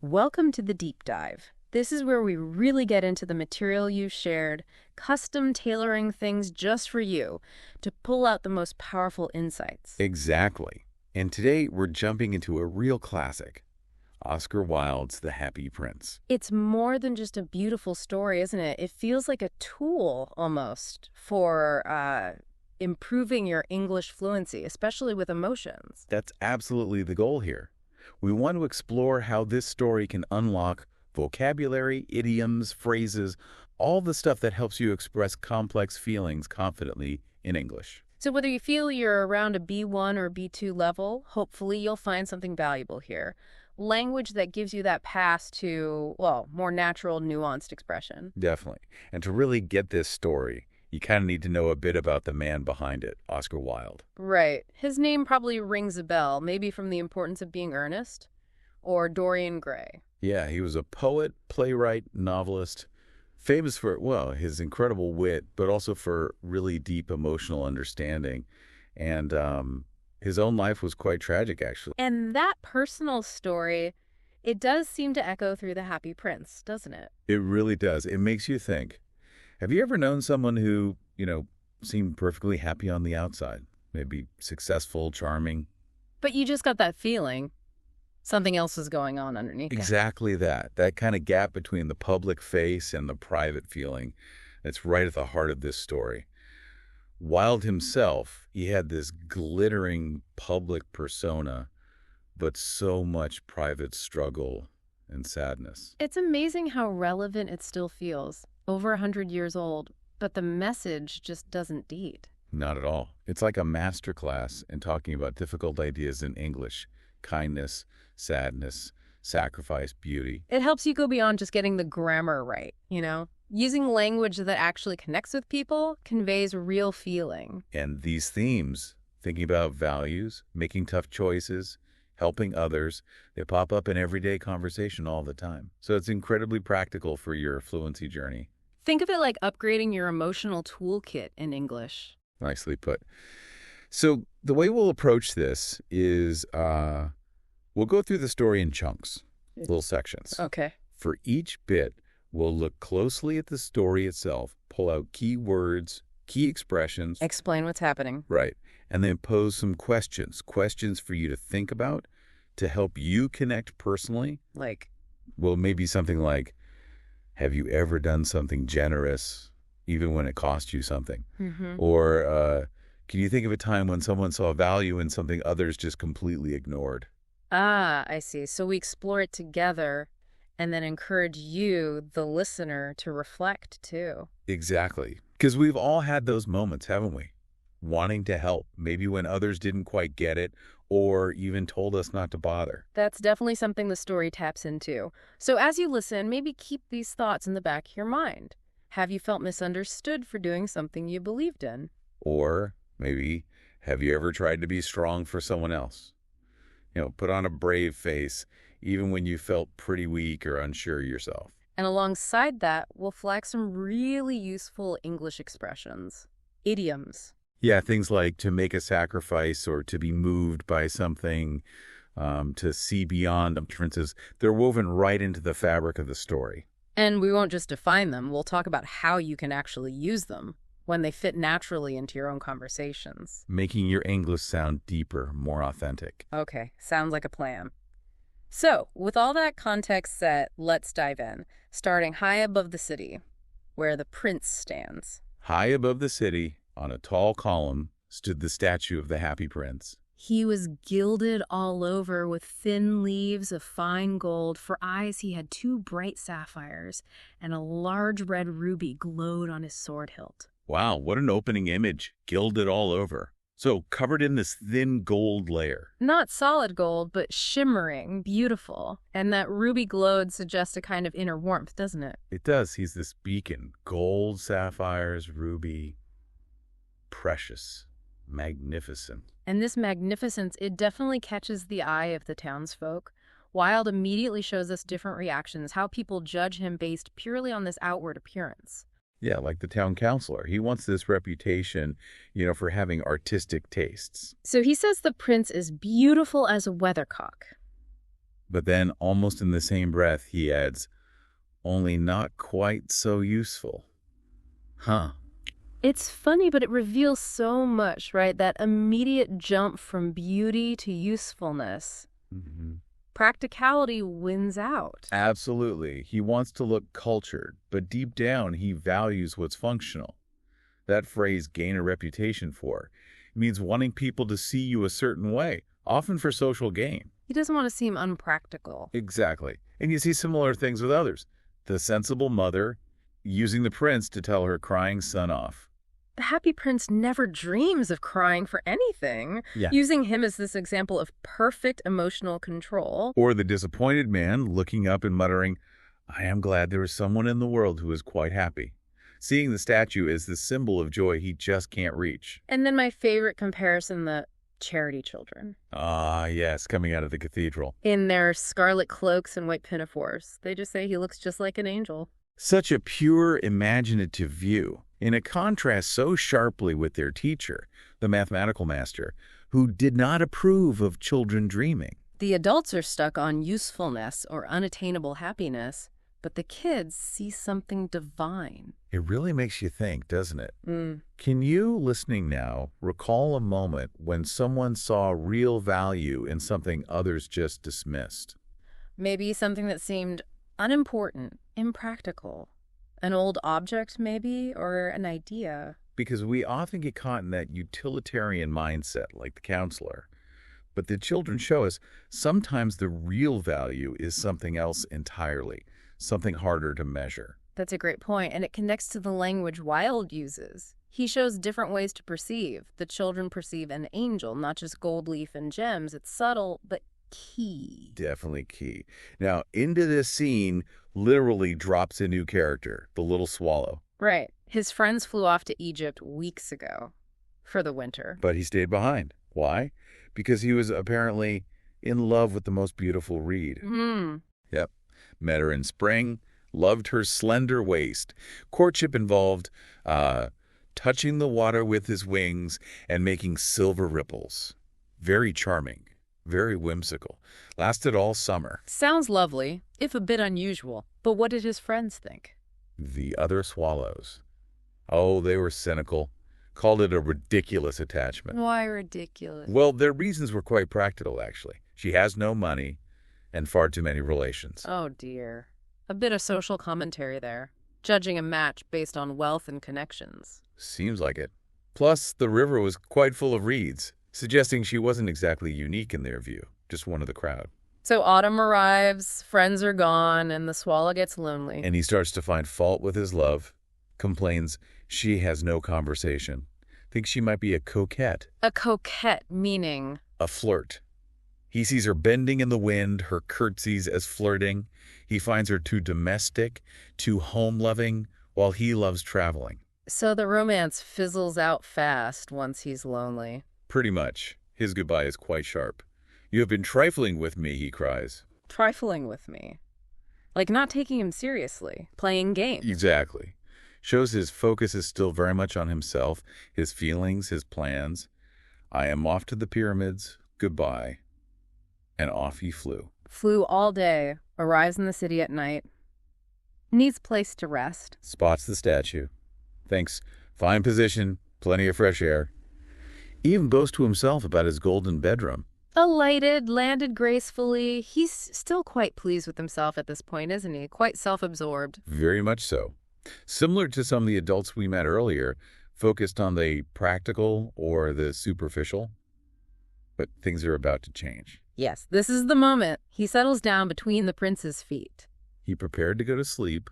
Welcome to the deep dive. This is where we really get into the material you shared, custom tailoring things just for you to pull out the most powerful insights. Exactly. And today we're jumping into a real classic, Oscar Wilde's The Happy Prince. It's more than just a beautiful story, isn't it? It feels like a tool almost for improving your English fluency, especially with emotions. That's absolutely the goal here. We want to explore how this story can unlock vocabulary, idioms, phrases, all the stuff that helps you express complex feelings confidently in English. So whether you feel you're around a B1 or B2 level, hopefully you'll find something valuable here. Language that gives you that pass to, well, more natural, nuanced expression. Definitely. And to really get this story, you kind of need to know a bit about the man behind it, Oscar Wilde. Right. His name probably rings a bell, maybe from The Importance of Being Earnest or Dorian Gray. Yeah, he was a poet, playwright, novelist, famous for, well, his incredible wit, but also for really deep emotional understanding. And his own life was quite tragic, actually. And that personal story, it does seem to echo through The Happy Prince, doesn't it? It really does. It makes you think. Have you ever known someone who, seemed perfectly happy on the outside? Maybe successful, charming? But you just got that feeling something else is going on underneath it. Exactly that. That kind of gap between the public face and the private feeling. That's right at the heart of this story. Wilde himself, he had this glittering public persona, but so much private struggle and sadness. It's amazing how relevant it still feels. Over 100 years old, but the message just doesn't date. Not at all. It's like a master class in talking about difficult ideas in English. Kindness, sadness, sacrifice, beauty. It helps you go beyond just getting the grammar right, Using language that actually connects with people conveys real feeling. And these themes, thinking about values, making tough choices, helping others, they pop up in everyday conversation all the time. So it's incredibly practical for your fluency journey. Think of it like upgrading your emotional toolkit in English. Nicely put. So the way we'll approach this is we'll go through the story in chunks, little sections. Okay. For each bit, we'll look closely at the story itself, pull out key words, key expressions. Explain what's happening. Right. And then pose some questions for you to think about to help you connect personally. Like? Well, maybe something like, have you ever done something generous, even when it cost you something? Mm-hmm. Or can you think of a time when someone saw value in something others just completely ignored? Ah, I see. So we explore it together and then encourage you, the listener, to reflect too. Exactly. Because we've all had those moments, haven't we? Wanting to help, maybe when others didn't quite get it or even told us not to bother. That's definitely something the story taps into. So as you listen, maybe keep these thoughts in the back of your mind. Have you felt misunderstood for doing something you believed in? Or maybe, have you ever tried to be strong for someone else? Put on a brave face, even when you felt pretty weak or unsure yourself. And alongside that, we'll flag some really useful English expressions. Idioms. Yeah, things like to make a sacrifice or to be moved by something, to see beyond differences. They're woven right into the fabric of the story. And we won't just define them. We'll talk about how you can actually use them when they fit naturally into your own conversations. Making your English sound deeper, more authentic. Okay, sounds like a plan. So, with all that context set, let's dive in, starting high above the city, where the prince stands. High above the city, on a tall column, stood the statue of the Happy Prince. He was gilded all over with thin leaves of fine gold. For eyes, he had 2 bright sapphires, and a large red ruby glowed on his sword hilt. Wow, what an opening image. Gilded all over. So covered in this thin gold layer. Not solid gold, but shimmering, beautiful. And that ruby glowed suggests a kind of inner warmth, doesn't it? It does. He's this beacon. Gold, sapphires, ruby. Precious. Magnificent. And this magnificence, it definitely catches the eye of the townsfolk. Wilde immediately shows us different reactions, how people judge him based purely on this outward appearance. Yeah, like the town councilor. He wants this reputation, for having artistic tastes. So he says the prince is beautiful as a weathercock. But then, almost in the same breath, he adds, only not quite so useful. Huh. It's funny, but it reveals so much, right? That immediate jump from beauty to usefulness. Mm-hmm. Practicality wins out. Absolutely. He wants to look cultured, but deep down, he values what's functional. That phrase, gain a reputation for, means wanting people to see you a certain way, often for social gain. He doesn't want to seem unpractical. Exactly. And you see similar things with others. The sensible mother using the prince to tell her crying son off. The happy prince never dreams of crying for anything, Yeah. using him as this example of perfect emotional control. Or the disappointed man looking up and muttering, I am glad there is someone in the world who is quite happy. Seeing the statue as the symbol of joy he just can't reach. And then my favorite comparison, the charity children. Ah, yes, coming out of the cathedral. In their scarlet cloaks and white pinafores. They just say he looks just like an angel. Such a pure, imaginative view, in a contrast so sharply with their teacher, the mathematical master, who did not approve of children dreaming. The adults are stuck on usefulness or unattainable happiness, but the kids see something divine. It really makes you think, doesn't it? Mm. Can you, listening now, recall a moment when someone saw real value in something others just dismissed? Maybe something that seemed unimportant, impractical. An old object, maybe, or an idea. Because we often get caught in that utilitarian mindset, like the counselor. But the children show us sometimes the real value is something else entirely, something harder to measure. That's a great point, and it connects to the language Wilde uses. He shows different ways to perceive. The children perceive an angel, not just gold leaf and gems. It's subtle, but key. Definitely key. Now, into this scene literally drops a new character, the little swallow. Right. His friends flew off to Egypt weeks ago for the winter. But he stayed behind. Why? Because he was apparently in love with the most beautiful reed. Yep. Met her in spring, loved her slender waist. Courtship involved touching the water with his wings and making silver ripples. Very charming. Very whimsical. Lasted all summer. Sounds lovely, if a bit unusual. But what did his friends think? The other swallows. Oh, they were cynical. Called it a ridiculous attachment. Why ridiculous? Well, their reasons were quite practical, actually. She has no money and far too many relations. Oh, dear. A bit of social commentary there. Judging a match based on wealth and connections. Seems like it. Plus, the river was quite full of reeds, suggesting she wasn't exactly unique in their view, just one of the crowd. So autumn arrives, friends are gone, and the swallow gets lonely. And he starts to find fault with his love, complains she has no conversation, thinks she might be a coquette. A coquette, meaning? A flirt. He sees her bending in the wind, her curtsies as flirting. He finds her too domestic, too home-loving, while he loves traveling. So the romance fizzles out fast once he's lonely. Pretty much. His goodbye is quite sharp. You have been trifling with me, he cries. Trifling with me. Like not taking him seriously. Playing games. Exactly. Shows his focus is still very much on himself, his feelings, his plans. I am off to the pyramids. Goodbye. And off he flew. Flew all day. Arrives in the city at night. Needs place to rest. Spots the statue. Thinks, fine position, plenty of fresh air. Even boasts to himself about his golden bedroom. Alighted, landed gracefully. He's still quite pleased with himself at this point, isn't he? Quite self-absorbed. Very much so. Similar to some of the adults we met earlier, focused on the practical or the superficial. But things are about to change. Yes, this is the moment. He settles down between the prince's feet. He prepared to go to sleep,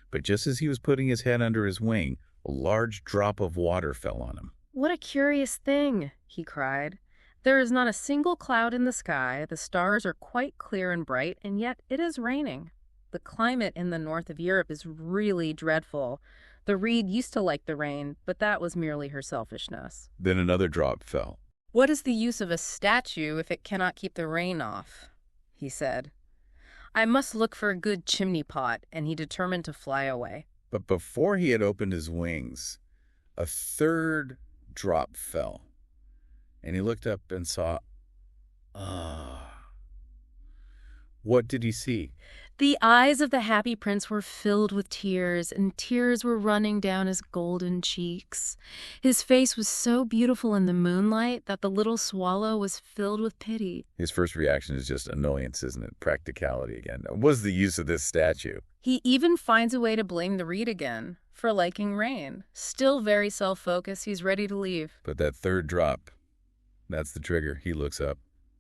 but just as he was putting his head under his wing, a large drop of water fell on him. What a curious thing, he cried. There is not a single cloud in the sky, the stars are quite clear and bright, and yet it is raining. The climate in the north of Europe is really dreadful. The reed used to like the rain, but that was merely her selfishness. Then another drop fell. What is the use of a statue if it cannot keep the rain off? He said. I must look for a good chimney pot, and he determined to fly away. But before he had opened his wings, a third drop fell. And he looked up and saw, What did he see? The eyes of the happy prince were filled with tears, and tears were running down his golden cheeks. His face was so beautiful in the moonlight that the little swallow was filled with pity. His first reaction is just annoyance, isn't it? Practicality again. What's the use of this statue? He even finds a way to blame the reed again for liking rain. Still very self-focused, he's ready to leave. But that third drop, that's the trigger. He looks up,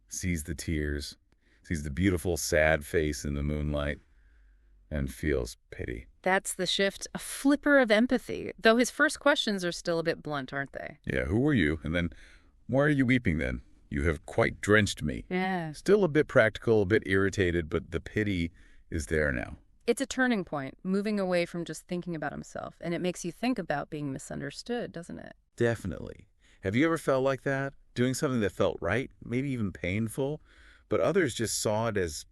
sees the tears, sees the beautiful, sad face in the moonlight, and feels pity. That's the shift, a flipper of empathy, though his first questions are still a bit blunt, aren't they? Yeah, who are you? And then, why are you weeping then? You have quite drenched me. Yeah. Still a bit practical, a bit irritated, but the pity is there now. It's a turning point, moving away from just thinking about himself, and it makes you think about being misunderstood, doesn't it? Definitely. Have you ever felt like that? Doing something that felt right, maybe even painful, but others just saw it as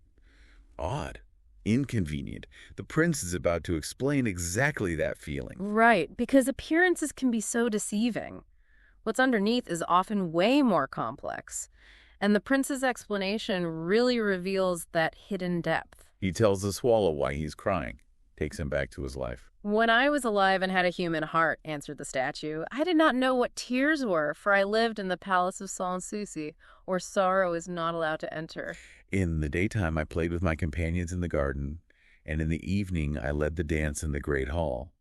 odd, inconvenient. The prince is about to explain exactly that feeling. Right, because appearances can be so deceiving. What's underneath is often way more complex, and the prince's explanation really reveals that hidden depth. He tells the swallow why he's crying, takes him back to his life. When I was alive and had a human heart, answered the statue, I did not know what tears were, for I lived in the palace of Sans Souci, where sorrow is not allowed to enter. In the daytime, I played with my companions in the garden, and in the evening, I led the dance in the great hall.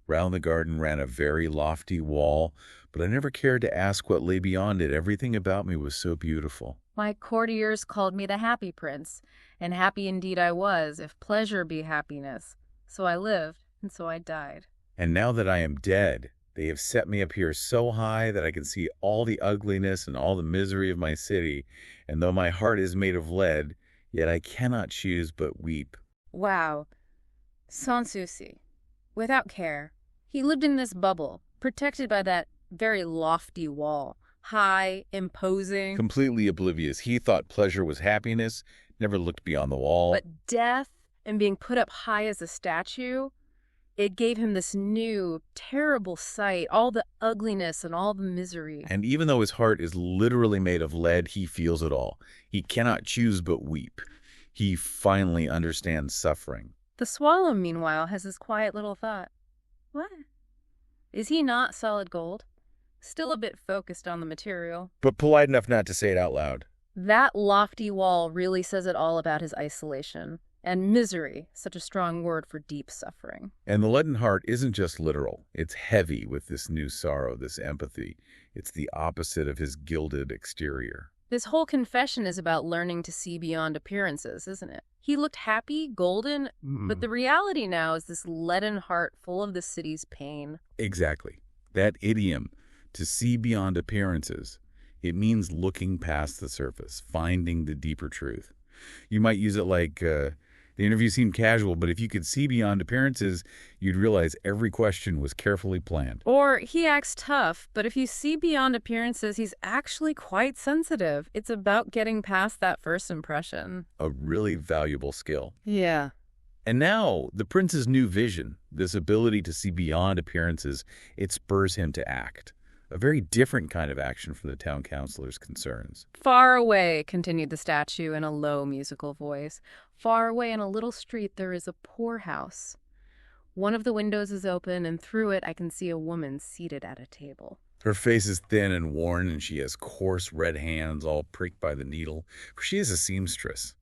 Round the garden ran a very lofty wall, but I never cared to ask what lay beyond it. Everything about me was so beautiful. My courtiers called me the happy prince, and happy indeed I was, if pleasure be happiness. So I lived, and so I died. And now that I am dead, they have set me up here so high that I can see all the ugliness and all the misery of my city, and though my heart is made of lead, yet I cannot choose but weep. Wow. Sans Souci. Without care. He lived in this bubble, protected by that very lofty wall. High, imposing. Completely oblivious. He thought pleasure was happiness, never looked beyond the wall. But death and being put up high as a statue, it gave him this new, terrible sight, all the ugliness and all the misery. And even though his heart is literally made of lead, he feels it all. He cannot choose but weep. He finally understands suffering. The swallow, meanwhile, has this quiet little thought. What? Is he not solid gold? Still a bit focused on the material. But polite enough not to say it out loud. That lofty wall really says it all about his isolation. And misery, such a strong word for deep suffering. And the leaden heart isn't just literal. It's heavy with this new sorrow, this empathy. It's the opposite of his gilded exterior. This whole confession is about learning to see beyond appearances, isn't it? He looked happy, golden, but the reality now is this leaden heart full of the city's pain. Exactly. That idiom, to see beyond appearances, it means looking past the surface, finding the deeper truth. You might use it like, the interview seemed casual, but if you could see beyond appearances, you'd realize every question was carefully planned. Or he acts tough, but if you see beyond appearances, he's actually quite sensitive. It's about getting past that first impression. A really valuable skill. Yeah. And now, the prince's new vision, this ability to see beyond appearances, it spurs him to act. A very different kind of action from the town councilor's concerns. Far away, continued the statue in a low musical voice. Far away in a little street there is a poorhouse. One of the windows is open, and through it I can see a woman seated at a table. Her face is thin and worn, and she has coarse red hands all pricked by the needle, for she is a seamstress.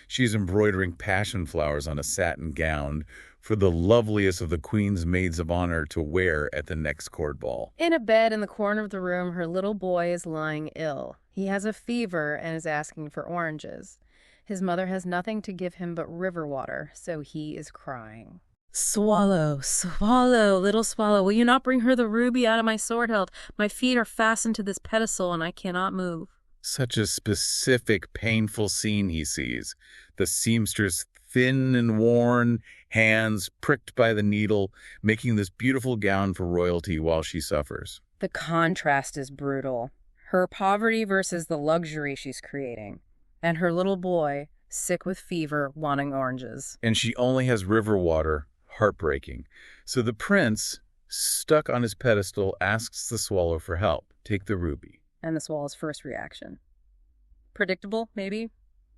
She is embroidering passion flowers on a satin gown for the loveliest of the queen's maids of honor to wear at the next court ball. In a bed in the corner of the room, her little boy is lying ill. He has a fever and is asking for oranges. His mother has nothing to give him but river water, so he is crying. Swallow, swallow, little swallow, will you not bring her the ruby out of my sword hilt? My feet are fastened to this pedestal and I cannot move. Such a specific, painful scene he sees. The seamstress, thin and worn, hands pricked by the needle, making this beautiful gown for royalty while she suffers. The contrast is brutal. Her poverty versus the luxury she's creating. And her little boy, sick with fever, wanting oranges. And she only has river water, heartbreaking. So the prince, stuck on his pedestal, asks the swallow for help. Take the ruby. And the swallow's first reaction. Predictable, maybe?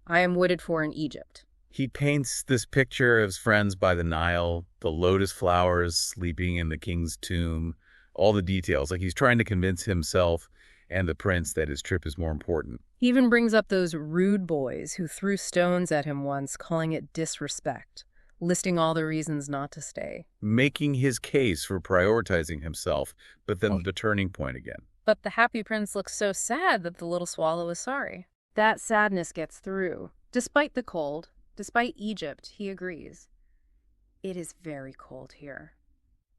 I am waited for in Egypt. He paints this picture of his friends by the Nile, the lotus flowers sleeping in the king's tomb, all the details. Like he's trying to convince himself and the prince that his trip is more important. He even brings up those rude boys who threw stones at him once, calling it disrespect, listing all the reasons not to stay. Making his case for prioritizing himself, but then the turning point again. But the happy prince looks so sad that the little swallow is sorry. That sadness gets through. Despite the cold, despite Egypt, he agrees. It is very cold here,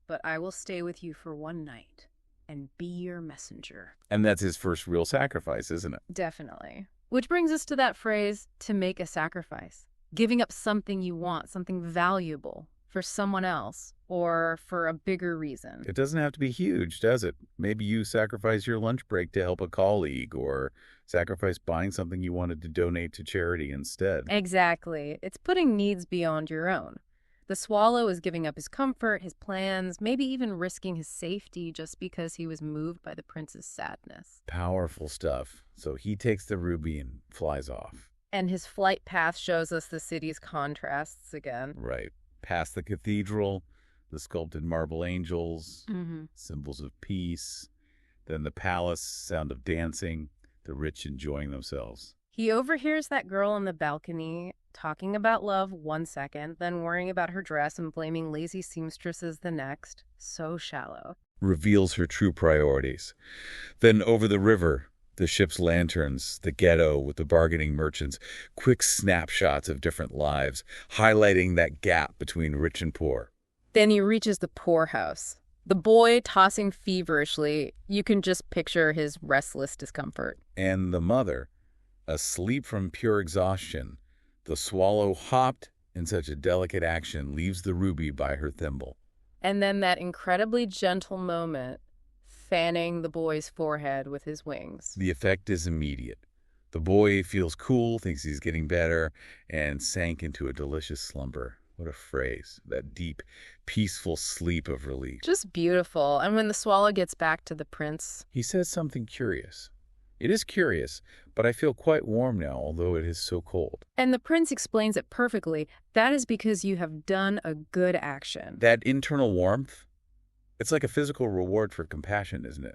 but I will stay with you for one night and be your messenger. And that's his first real sacrifice, isn't it? Definitely. Which brings us to that phrase, to make a sacrifice. Giving up something you want, something valuable, for someone else, or for a bigger reason. It doesn't have to be huge, does it? Maybe you sacrifice your lunch break to help a colleague, or sacrifice buying something you wanted to donate to charity instead. Exactly. It's putting needs beyond your own. The swallow is giving up his comfort, his plans, maybe even risking his safety just because he was moved by the prince's sadness. Powerful stuff. So he takes the ruby and flies off. And his flight path shows us the city's contrasts again. Right. Past the cathedral, the sculpted marble angels, symbols of peace, then the palace, sound of dancing, the rich enjoying themselves. He overhears that girl on the balcony talking about love one second, then worrying about her dress and blaming lazy seamstresses the next. So shallow. Reveals her true priorities. Then over the river, the ship's lanterns, the ghetto with the bargaining merchants, quick snapshots of different lives, highlighting that gap between rich and poor. Then he reaches the poorhouse. The boy tossing feverishly, you can just picture his restless discomfort. And the mother, asleep from pure exhaustion. The swallow hopped in such a delicate action, leaves the ruby by her thimble. And then that incredibly gentle moment, fanning the boy's forehead with his wings. The effect is immediate. The boy feels cool, thinks he's getting better, and sank into a delicious slumber. What a phrase. That deep, peaceful sleep of relief. Just beautiful. And when the swallow gets back to the prince, he says something curious. It is curious, but I feel quite warm now, although it is so cold. And the prince explains it perfectly. That is because you have done a good action. That internal warmth, it's like a physical reward for compassion, isn't it?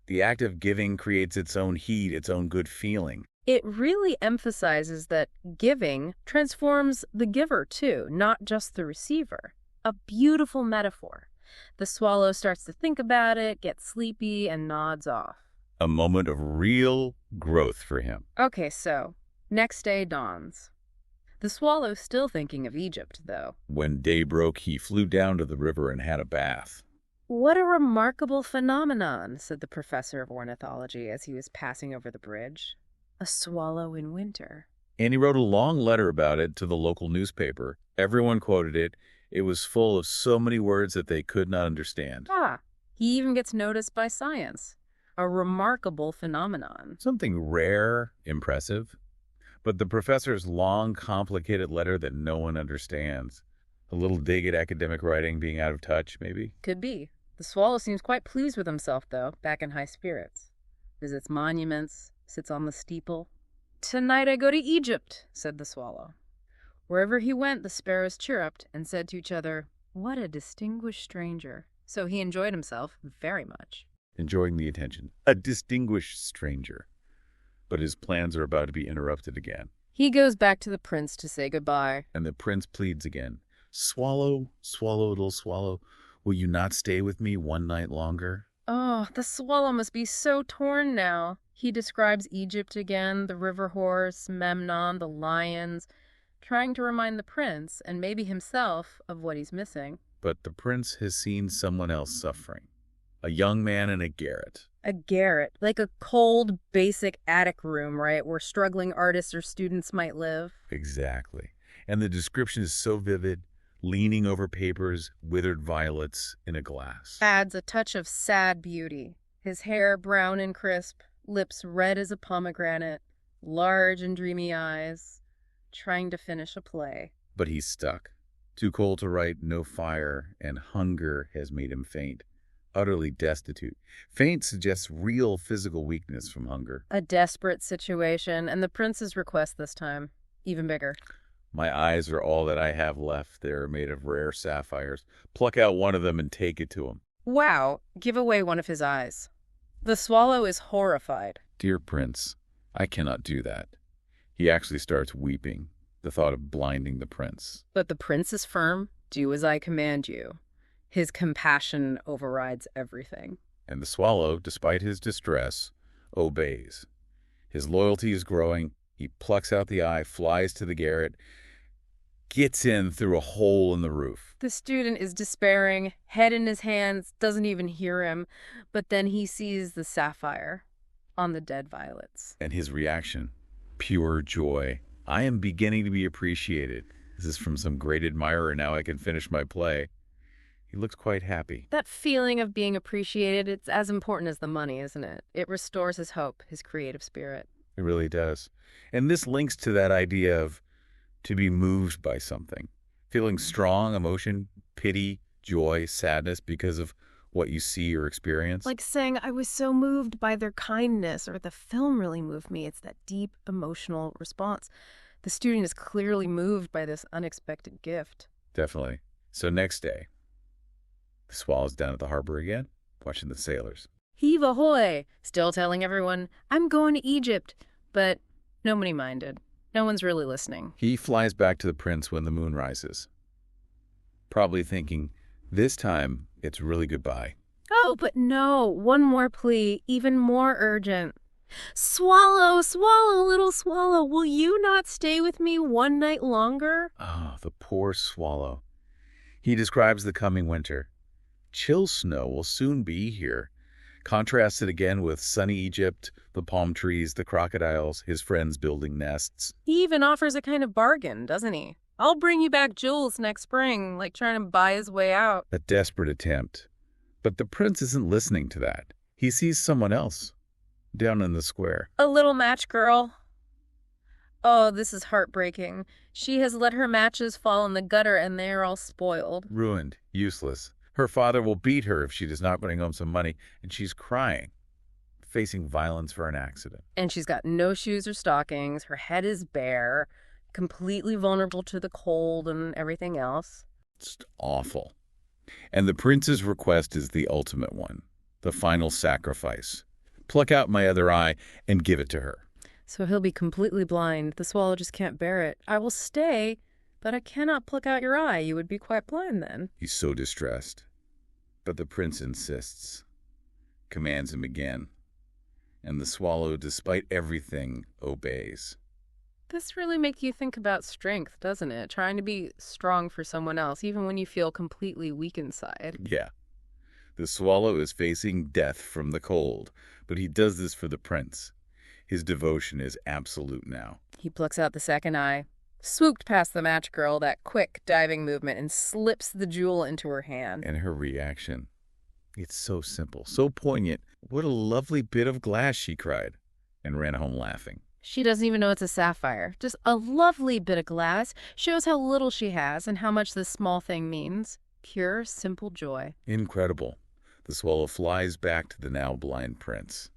The act of giving creates its own heat, its own good feeling. It really emphasizes that giving transforms the giver too, not just the receiver. A beautiful metaphor. The swallow starts to think about it, gets sleepy, and nods off. A moment of real growth for him. Okay, so next day dawns. The swallow's still thinking of Egypt, though. When day broke, he flew down to the river and had a bath. What a remarkable phenomenon, said the professor of ornithology as he was passing over the bridge. A swallow in winter. And he wrote a long letter about it to the local newspaper. Everyone quoted it. It was full of so many words that they could not understand. He even gets noticed by science. A remarkable phenomenon. Something rare, impressive. But the professor's long, complicated letter that no one understands. A little dig at academic writing being out of touch, maybe? Could be. The swallow seems quite pleased with himself, though, back in high spirits. Visits monuments, sits on the steeple. Tonight I go to Egypt, said the swallow. Wherever he went, the sparrows chirruped and said to each other, what a distinguished stranger. So he enjoyed himself very much. Enjoying the attention. A distinguished stranger. But his plans are about to be interrupted again. He goes back to the prince to say goodbye. And the prince pleads again. Swallow, swallow, little swallow, will you not stay with me one night longer? Oh, the swallow must be so torn now. He describes Egypt again, the river horse, Memnon, the lions, trying to remind the prince, and maybe himself, of what he's missing. But the prince has seen someone else suffering. A young man in a garret. A garret, like a cold, basic attic room, right, where struggling artists or students might live. Exactly. And the description is so vivid, leaning over papers, withered violets in a glass. Adds a touch of sad beauty. His hair brown and crisp, lips red as a pomegranate, large and dreamy eyes, trying to finish a play. But he's stuck. Too cold to write, no fire, and hunger has made him faint. Utterly destitute. Faint suggests real physical weakness from hunger. A desperate situation, and the prince's request this time, even bigger. My eyes are all that I have left. They are made of rare sapphires. Pluck out one of them and take it to him. Wow, give away one of his eyes. The swallow is horrified. Dear Prince, I cannot do that. He actually starts weeping, the thought of blinding the prince. But the prince is firm. Do as I command you. His compassion overrides everything. And the swallow, despite his distress, obeys. His loyalty is growing. He plucks out the eye, flies to the garret, gets in through a hole in the roof. The student is despairing, head in his hands, doesn't even hear him, but then he sees the sapphire on the dead violets. And his reaction, pure joy. I am beginning to be appreciated. This is from some great admirer. Now I can finish my play. He looks quite happy. That feeling of being appreciated, it's as important as the money, isn't it? It restores his hope, his creative spirit. It really does. And this links to that idea of to be moved by something. Feeling strong emotion, pity, joy, sadness because of what you see or experience. Like saying, I was so moved by their kindness, or the film really moved me. It's that deep emotional response. The student is clearly moved by this unexpected gift. Definitely. So next day, the swallow's down at the harbor again, watching the sailors. Heave ahoy! Still telling everyone, I'm going to Egypt. But nobody minded. No one's really listening. He flies back to the prince when the moon rises, probably thinking, this time it's really goodbye. Oh, but no. One more plea, even more urgent. Swallow, swallow, little swallow, will you not stay with me one night longer? Oh, the poor swallow. He describes the coming winter. Chill snow will soon be here. Contrasted again with sunny Egypt, the palm trees, the crocodiles, his friends building nests. He even offers a kind of bargain, doesn't he? I'll bring you back jewels next spring, like trying to buy his way out. A desperate attempt. But the prince isn't listening to that. He sees someone else down in the square. A little match girl. Oh, this is heartbreaking. She has let her matches fall in the gutter and they are all spoiled. Ruined, useless. Her father will beat her if she does not bring home some money, and she's crying, facing violence for an accident. And she's got no shoes or stockings. Her head is bare, completely vulnerable to the cold and everything else. It's awful. And the prince's request is the ultimate one, the final sacrifice. Pluck out my other eye and give it to her. So he'll be completely blind. The swallow just can't bear it. I will stay, but I cannot pluck out your eye. You would be quite blind then. He's so distressed. But the prince insists, commands him again. And the swallow, despite everything, obeys. This really makes you think about strength, doesn't it? Trying to be strong for someone else, even when you feel completely weak inside. Yeah. The swallow is facing death from the cold, but he does this for the prince. His devotion is absolute now. He plucks out the second eye, swooped past the match girl, that quick diving movement, and slips the jewel into her hand. And her reaction. It's so simple, so poignant. What a lovely bit of glass, she cried, and ran home laughing. She doesn't even know it's a sapphire. Just a lovely bit of glass. Shows how little she has and how much this small thing means. Pure, simple joy. Incredible. The swallow flies back to the now blind prince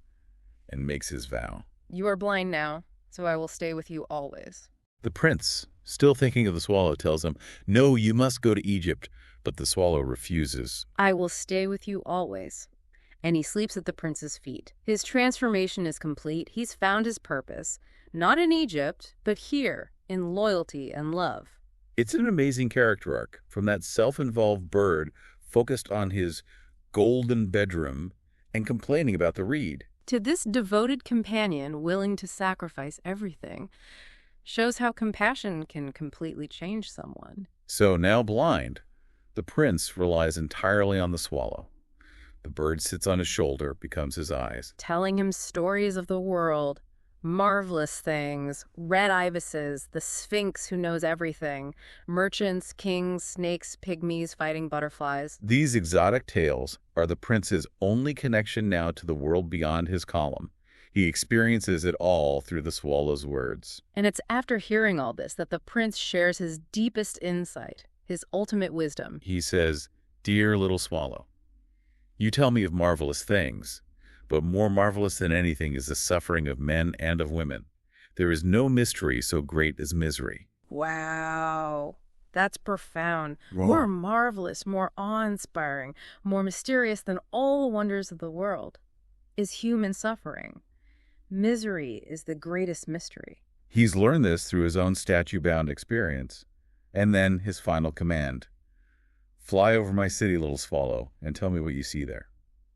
and makes his vow. You are blind now, so I will stay with you always. The prince, still thinking of the swallow, tells him, no, you must go to Egypt. But the swallow refuses. I will stay with you always. And he sleeps at the prince's feet. His transformation is complete. He's found his purpose, not in Egypt, but here, in loyalty and love. It's an amazing character arc, from that self-involved bird focused on his golden bedroom and complaining about the reed, to this devoted companion willing to sacrifice everything. Shows how compassion can completely change someone. So now blind, the prince relies entirely on the swallow. The bird sits on his shoulder, becomes his eyes. Telling him stories of the world, marvelous things, red ibises, the sphinx who knows everything, merchants, kings, snakes, pygmies fighting butterflies. These exotic tales are the prince's only connection now to the world beyond his column. He experiences it all through the swallow's words. And it's after hearing all this that the prince shares his deepest insight, his ultimate wisdom. He says, dear little swallow, you tell me of marvelous things, but more marvelous than anything is the suffering of men and of women. There is no mystery so great as misery. Wow. That's profound. More Whoa. marvelous, more awe-inspiring, more mysterious than all the wonders of the world is human suffering. Misery is the greatest mystery. He's learned this through his own statue-bound experience. And then his final command. Fly over my city, little swallow, and tell me what you see there.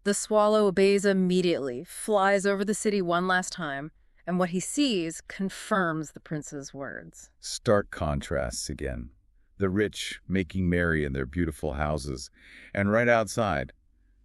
The swallow obeys immediately, flies over the city one last time, and what he sees confirms the prince's words. Stark contrasts again. The rich making merry in their beautiful houses, and right outside,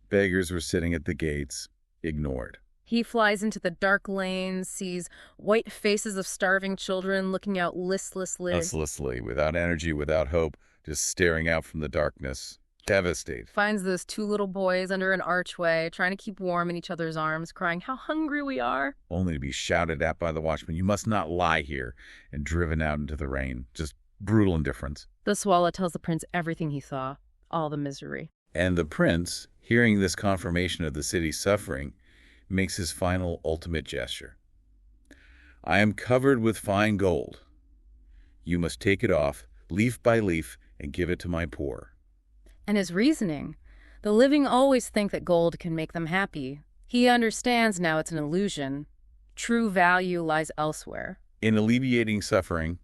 beggars were sitting at the gates, ignored. He flies into the dark lanes, sees white faces of starving children looking out Listlessly, without energy, without hope, just staring out from the darkness, devastated. finds those two little boys under an archway, trying to keep warm in each other's arms, crying, "How hungry we are!" Only to be shouted at by the watchman, "You must not lie here," and driven out into the rain. Just brutal indifference. The swallow tells the prince everything he saw, all the misery. And the prince, hearing this confirmation of the city's suffering, makes his final ultimate gesture. "I am covered with fine gold. You must take it off, leaf by leaf, and give it to my poor." And his reasoning, the living always think that gold can make them happy. He understands now it's an illusion. True value lies elsewhere. In alleviating suffering,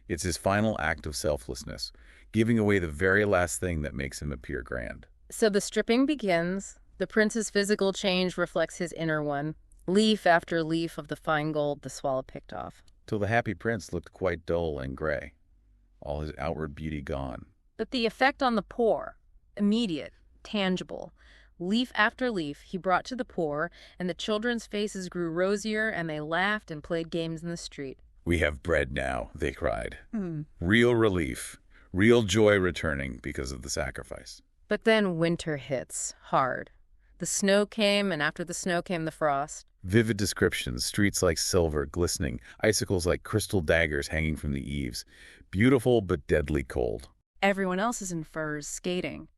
it's his final act of selflessness, giving away the very last thing that makes him appear grand. So the stripping begins. The prince's physical change reflects his inner one, leaf after leaf of the fine gold the swallow picked off. Till the happy prince looked quite dull and gray, all his outward beauty gone. But the effect on the poor, immediate, tangible. Leaf after leaf he brought to the poor, and the children's faces grew rosier, and they laughed and played games in the street. "We have bread now," they cried. Real relief, real joy returning because of the sacrifice. But then winter hits, hard. The snow came, and after the snow came the frost. Vivid descriptions, streets like silver, glistening, icicles like crystal daggers hanging from the eaves. Beautiful but deadly cold. Everyone else is in furs, skating.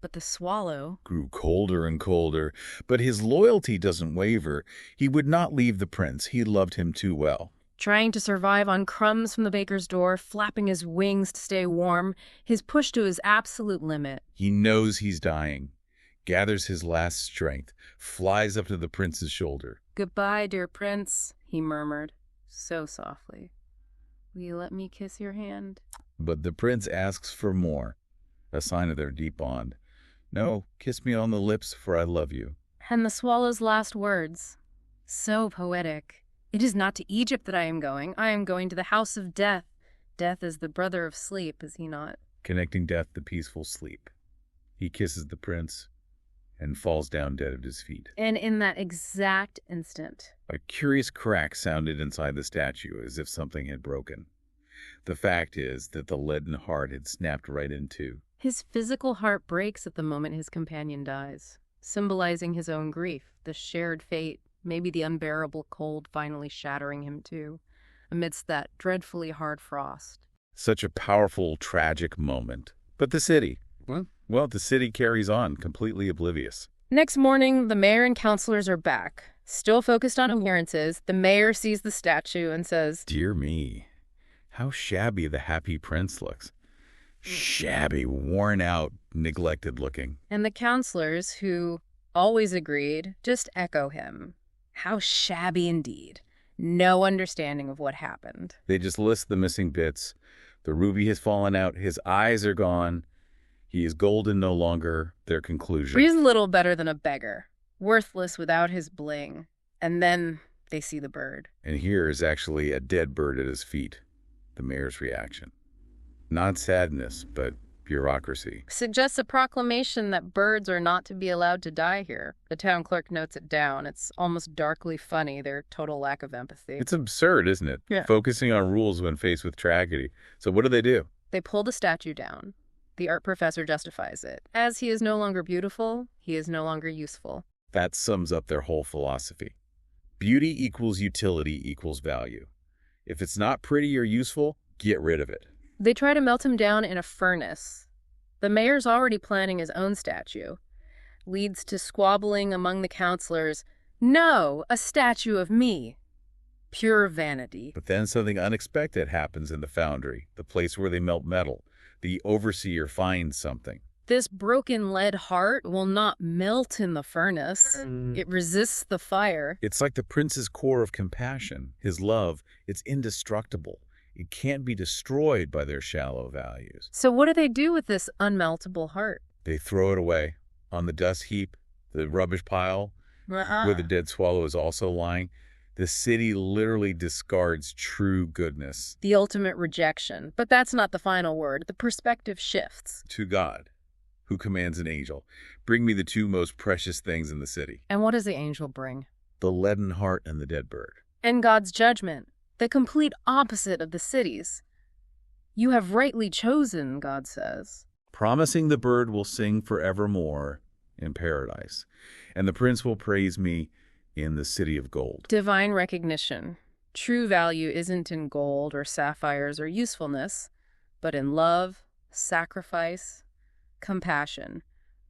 But the swallow Grew colder and colder, but his loyalty doesn't waver. He would not leave the prince. He loved him too well. trying to survive on crumbs from the baker's door, flapping his wings to stay warm, his push to his absolute limit. He knows he's dying, gathers his last strength, flies up to the prince's shoulder. "Goodbye, dear prince," he murmured, so softly. "Will you let me kiss your hand?" But the prince asks for more, a sign of their deep bond. "No, kiss me on the lips, for I love you." And the swallow's last words, so poetic. "It is not to Egypt that I am going to the house of death. Death is the brother of sleep, is he not?" Connecting death to peaceful sleep. He kisses the prince and falls down dead at his feet. And in that exact instant, A curious crack sounded inside the statue, as if something had broken. The fact is that the leaden heart had snapped right in two. his physical heart breaks at the moment his companion dies, symbolizing his own grief, the shared fate, maybe the unbearable cold finally shattering him too, amidst that dreadfully hard frost. Such a powerful, tragic moment. But the city, well, the city carries on, completely oblivious. Next morning, the mayor and councilors are back. Still focused on appearances, the mayor sees the statue and says, Dear me, how shabby the happy prince looks. Shabby, worn out, neglected looking. and the councilors, who always agreed, just echo him. How shabby indeed. No understanding of what happened. They just list the missing bits. The ruby has fallen out. His eyes are gone. He is golden no longer. Their conclusion. He's little better than a beggar, worthless without his bling. And then they see the bird. And here is actually a dead bird at his feet. The mayor's reaction. Not sadness, but bureaucracy. Suggests a proclamation that birds are not to be allowed to die here. The town clerk notes it down. It's almost darkly funny, their total lack of empathy. It's absurd, isn't it? Yeah. Focusing on rules when faced with tragedy. So what do? They pull the statue down. The art professor justifies it. As he is no longer beautiful, he is no longer useful. That sums up their whole philosophy. Beauty equals utility equals value. If it's not pretty or useful, get rid of it. They try to melt him down in a furnace. The mayor's already planning his own statue. Leads to squabbling among the councilors. "No, a statue of me." Pure vanity. But then something unexpected happens in the foundry, the place where they melt metal. The overseer finds something. This broken lead heart will not melt in the furnace. It resists the fire. It's like the prince's core of compassion, his love. It's indestructible. It can't be destroyed by their shallow values. So what do they do with this unmeltable heart? They throw it away on the dust heap, the rubbish pile, where the dead swallow is also lying. The city literally discards true goodness. The ultimate rejection. But that's not the final word. The perspective shifts. To God, who commands an angel, bring me the two most precious things in the city. And what does the angel bring? The leaden heart and the dead bird. And God's judgment. The complete opposite of the city's. You have rightly chosen, God says. Promising the bird will sing forevermore in paradise, and the prince will praise me in the city of gold. Divine recognition. True value isn't in gold or sapphires or usefulness, but in love, sacrifice, compassion.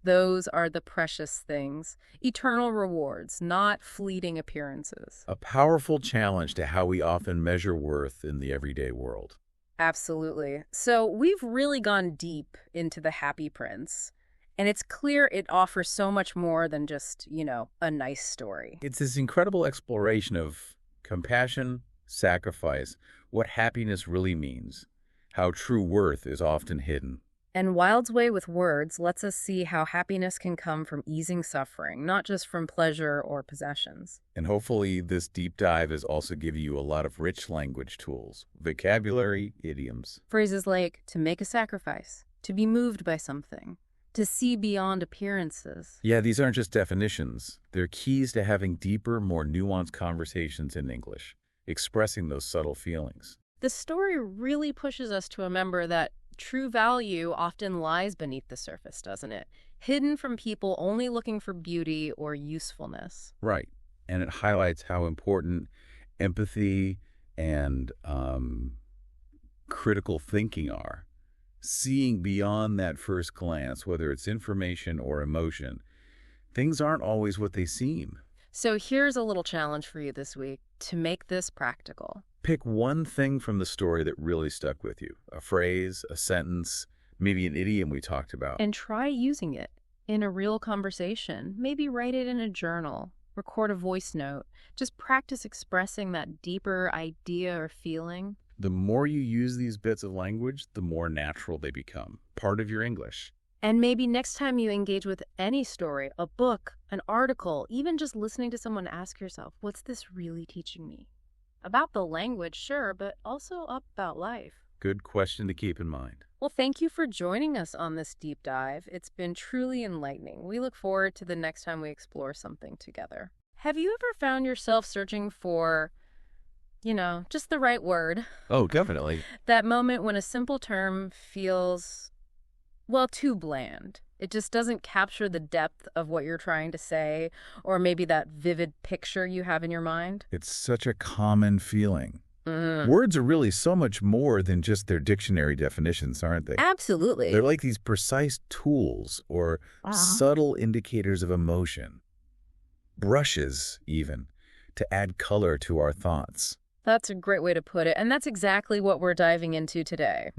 Those are the precious things, eternal rewards, not fleeting appearances. A powerful challenge to how we often measure worth in the everyday world. Absolutely. So we've really gone deep into The Happy Prince, and it's clear it offers so much more than just, a nice story. It's this incredible exploration of compassion, sacrifice, what happiness really means, how true worth is often hidden. And Wilde's way with words lets us see how happiness can come from easing suffering, not just from pleasure or possessions. And hopefully this deep dive has also given you a lot of rich language tools, vocabulary, idioms. Phrases like to make a sacrifice, to be moved by something, to see beyond appearances. Yeah, these aren't just definitions. They're keys to having deeper, more nuanced conversations in English, expressing those subtle feelings. The story really pushes us to remember that true value often lies beneath the surface, doesn't it? Hidden from people only looking for beauty or usefulness. Right. And it highlights how important empathy and critical thinking are. Seeing beyond that first glance, whether it's information or emotion, things aren't always what they seem. So here's a little challenge for you this week to make this practical. Pick one thing from the story that really stuck with you. A phrase, a sentence, maybe an idiom we talked about. And try using it in a real conversation. Maybe write it in a journal, record a voice note. Just practice expressing that deeper idea or feeling. The more you use these bits of language, the more natural they become, part of your English. And maybe next time you engage with any story, a book, an article, even just listening to someone, ask yourself, what's this really teaching me? About the language, sure, but also about life. Good question to keep in mind. Well, thank you for joining us on this deep dive. It's been truly enlightening. We look forward to the next time we explore something together. Have you ever found yourself searching for, just the right word? Oh, definitely. That moment when a simple term feels, too bland. It just doesn't capture the depth of what you're trying to say, or maybe that vivid picture you have in your mind. It's such a common feeling. Words are really so much more than just their dictionary definitions, aren't they? Absolutely. They're like these precise tools or subtle indicators of emotion. Brushes, even, to add color to our thoughts. That's a great way to put it, and that's exactly what we're diving into today.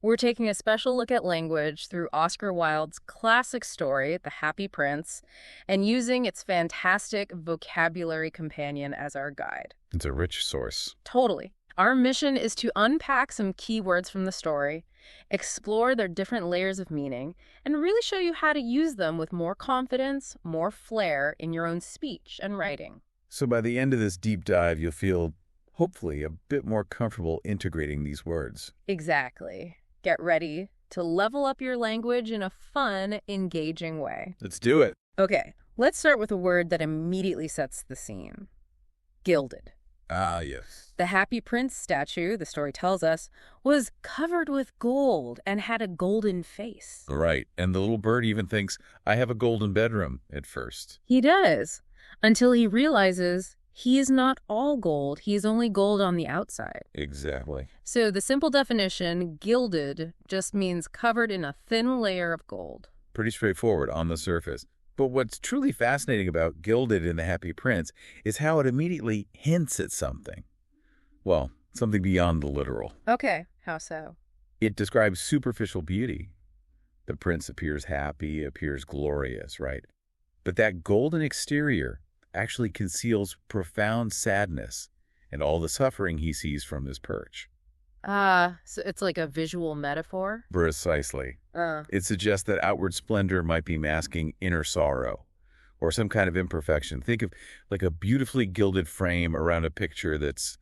We're taking a special look at language through Oscar Wilde's classic story, The Happy Prince, and using its fantastic vocabulary companion as our guide. It's a rich source. Totally. Our mission is to unpack some key words from the story, explore their different layers of meaning, and really show you how to use them with more confidence, more flair in your own speech and writing. So by the end of this deep dive, you'll feel hopefully a bit more comfortable integrating these words. Exactly. Get ready to level up your language in a fun, engaging way. Let's do it. Okay, let's start with a word that immediately sets the scene. Gilded. Ah, yes. The Happy Prince statue, the story tells us, was covered with gold and had a golden face. Right, and the little bird even thinks, I have a golden bedroom at first. He does, until he realizes he is not all gold. He is only gold on the outside. Exactly. So the simple definition, gilded, just means covered in a thin layer of gold. Pretty straightforward on the surface. But what's truly fascinating about Gilded in The Happy Prince is how it immediately hints at something. Well, something beyond the literal. Okay, how so? It describes superficial beauty. The prince appears happy, appears glorious, right? But that golden exterior actually conceals profound sadness and all the suffering he sees from his perch. So it's like a visual metaphor? Precisely. It suggests that outward splendor might be masking inner sorrow or some kind of imperfection. Think of like a beautifully gilded frame around a picture that's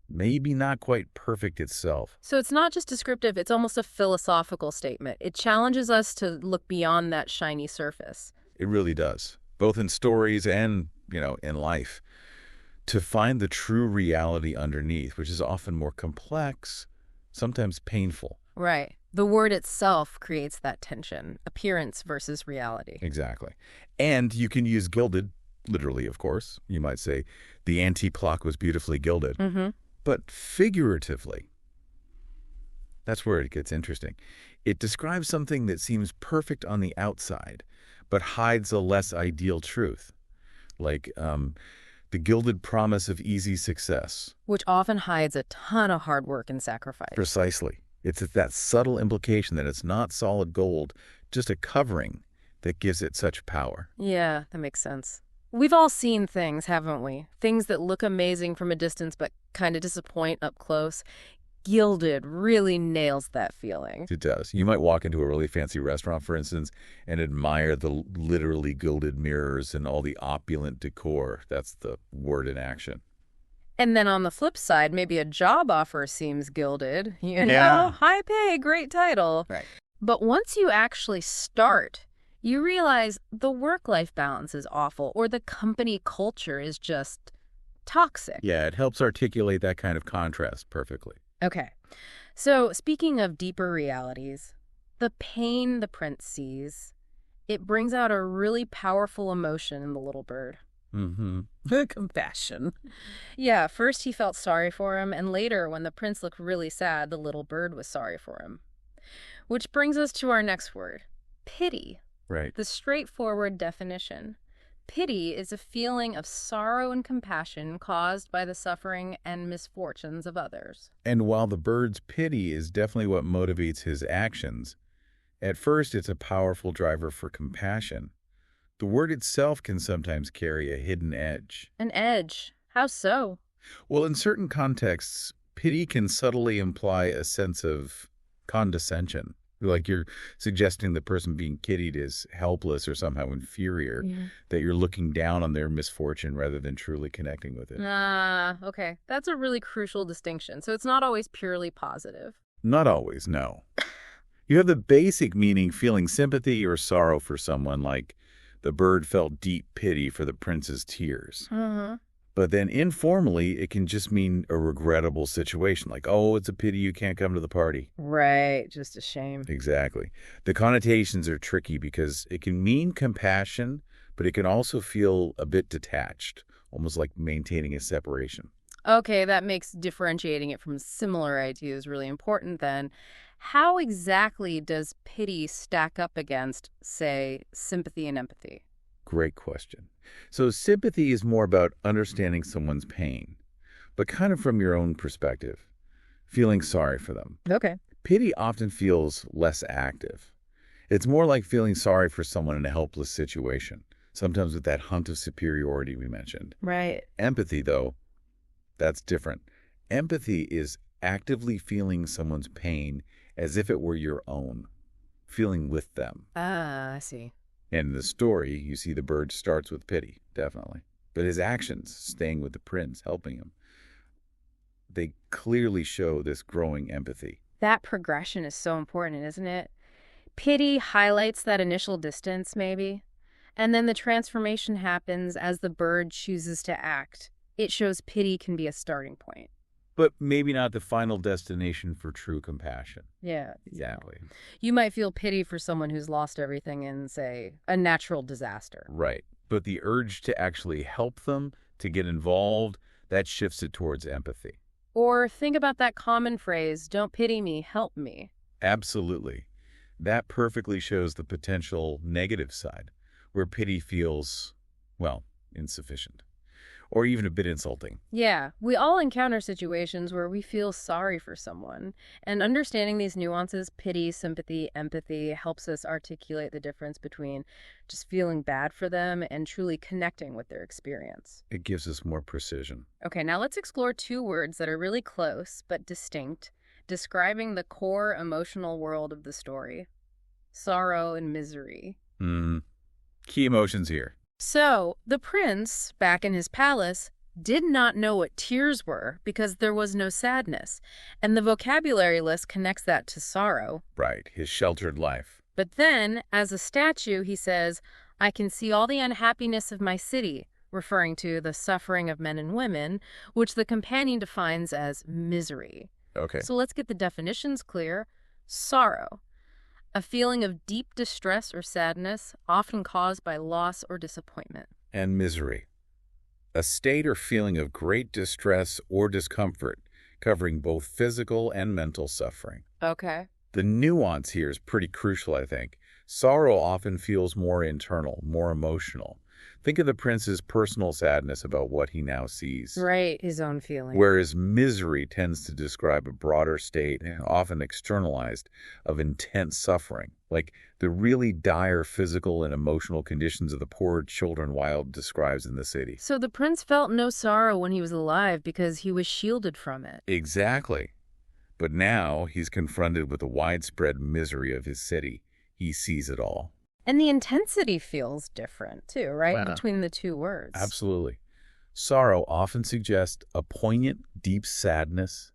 maybe not quite perfect itself. So it's not just descriptive, it's almost a philosophical statement. It challenges us to look beyond that shiny surface. It really does, both in stories and, in life, to find the true reality underneath, which is often more complex, sometimes painful. Right. The word itself creates that tension, appearance versus reality. Exactly. And you can use gilded, literally, of course. You might say, the antique clock was beautifully gilded. But figuratively, that's where it gets interesting. It describes something that seems perfect on the outside, but hides a less ideal truth, like the gilded promise of easy success. Which often hides a ton of hard work and sacrifice. Precisely. It's that subtle implication that it's not solid gold, just a covering that gives it such power. Yeah, that makes sense. We've all seen things, haven't we? Things that look amazing from a distance but kind of disappoint up close. Gilded really nails that feeling. It does. You might walk into a really fancy restaurant, for instance, and admire the literally gilded mirrors and all the opulent decor. That's the word in action. And then on the flip side, maybe a job offer seems gilded. Yeah. High pay, great title. Right. But once you actually start, you realize the work-life balance is awful or the company culture is just toxic. Yeah, it helps articulate that kind of contrast perfectly. Okay. So speaking of deeper realities, the pain the prince sees, it brings out a really powerful emotion in the little bird. Compassion. Yeah, first he felt sorry for him, and later, when the prince looked really sad, the little bird was sorry for him. Which brings us to our next word, pity. Right. The straightforward definition. Pity is a feeling of sorrow and compassion caused by the suffering and misfortunes of others. And while the bird's pity is definitely what motivates his actions, at first it's a powerful driver for compassion. The word itself can sometimes carry a hidden edge. An edge? How so? Well, in certain contexts, pity can subtly imply a sense of condescension. Like you're suggesting the person being pitied is helpless or somehow inferior, that you're looking down on their misfortune rather than truly connecting with it. Okay. That's a really crucial distinction. So it's not always purely positive. Not always, no. You have the basic meaning feeling sympathy or sorrow for someone, like the bird felt deep pity for the prince's tears. But then informally, it can just mean a regrettable situation, like, oh, it's a pity you can't come to the party. Right, just a shame. Exactly. The connotations are tricky because it can mean compassion, but it can also feel a bit detached, almost like maintaining a separation. Okay, that makes differentiating it from similar ideas really important then. How exactly does pity stack up against, say, sympathy and empathy? Great question. So sympathy is more about understanding someone's pain, but kind of from your own perspective, feeling sorry for them. Okay. Pity often feels less active. It's more like feeling sorry for someone in a helpless situation, sometimes with that hunt of superiority we mentioned. Right. Empathy, though, that's different. Empathy is actively feeling someone's pain as if it were your own, feeling with them. Ah, I see. And in the story, you see the bird starts with pity, definitely. But his actions, staying with the prince, helping him, they clearly show this growing empathy. That progression is so important, isn't it? Pity highlights that initial distance, maybe. And then the transformation happens as the bird chooses to act. It shows pity can be a starting point. But maybe not the final destination for true compassion. Yeah. Exactly. You might feel pity for someone who's lost everything in, say, a natural disaster. Right. But the urge to actually help them, to get involved, that shifts it towards empathy. Or think about that common phrase, don't pity me, help me. Absolutely. That perfectly shows the potential negative side. where pity feels, well, insufficient, or even a bit insulting. Yeah, we all encounter situations where we feel sorry for someone, and understanding these nuances, pity, sympathy, empathy, helps us articulate the difference between just feeling bad for them and truly connecting with their experience. It gives us more precision. Okay, now let's explore two words that are really close but distinct, describing the core emotional world of the story: sorrow and misery. Key emotions here. So, the prince, back in his palace, did not know what tears were because there was no sadness, and the vocabulary list connects that to sorrow. Right, his sheltered life. But then, as a statue, he says, "I can see all the unhappiness of my city," referring to the suffering of men and women, which the companion defines as misery. Okay. So let's get the definitions clear. Sorrow: a feeling of deep distress or sadness, often caused by loss or disappointment. And misery. A state or feeling of great distress or discomfort, covering both physical and mental suffering. Okay. The nuance here is pretty crucial, I think. Sorrow often feels more internal, more emotional. Think of the prince's personal sadness about what he now sees. Right, his own feeling. Whereas misery tends to describe a broader state, often externalized, of intense suffering, like the really dire physical and emotional conditions of the poor children Wilde describes in the city. So the prince felt no sorrow when he was alive because he was shielded from it. Exactly. But now he's confronted with the widespread misery of his city. He sees it all. And the intensity feels different, too, right? Wow. Between the two words. Absolutely. Sorrow often suggests a poignant, deep sadness,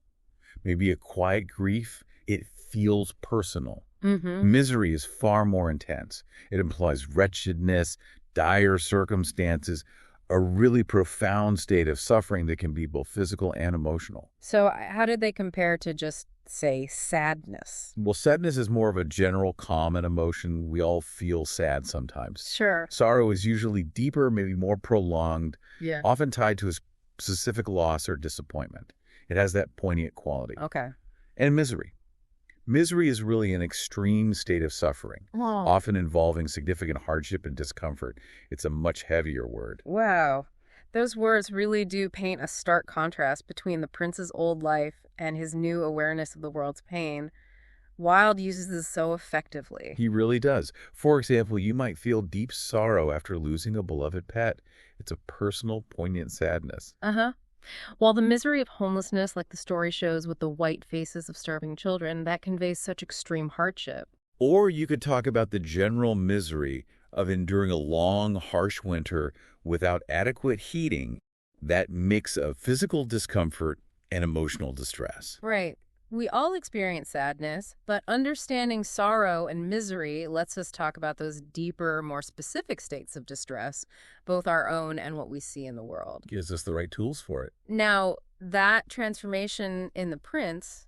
maybe a quiet grief. It feels personal. Misery is far more intense. It implies wretchedness, dire circumstances, a really profound state of suffering that can be both physical and emotional. So how did they compare to just, say, sadness? Well, sadness is more of a general common emotion. We all feel sad sometimes. Sure. Sorrow is usually deeper, maybe more prolonged, Yeah. often tied to a specific loss or disappointment. It has that poignant quality. Okay. And misery. Misery is really an extreme state of suffering, often involving significant hardship and discomfort. It's a much heavier word. Wow. Those words really do paint a stark contrast between the prince's old life and his new awareness of the world's pain. Wilde uses this so effectively. He really does. For example, you might feel deep sorrow after losing a beloved pet. It's a personal, poignant sadness. While the misery of homelessness, like the story shows with the white faces of starving children, that conveys such extreme hardship. Or you could talk about the general misery of enduring a long, harsh winter without adequate heating, that mix of physical discomfort and emotional distress. Right. We all experience sadness, but understanding sorrow and misery lets us talk about those deeper, more specific states of distress, both our own and what we see in the world. Gives us the right tools for it. Now, that transformation in the prince,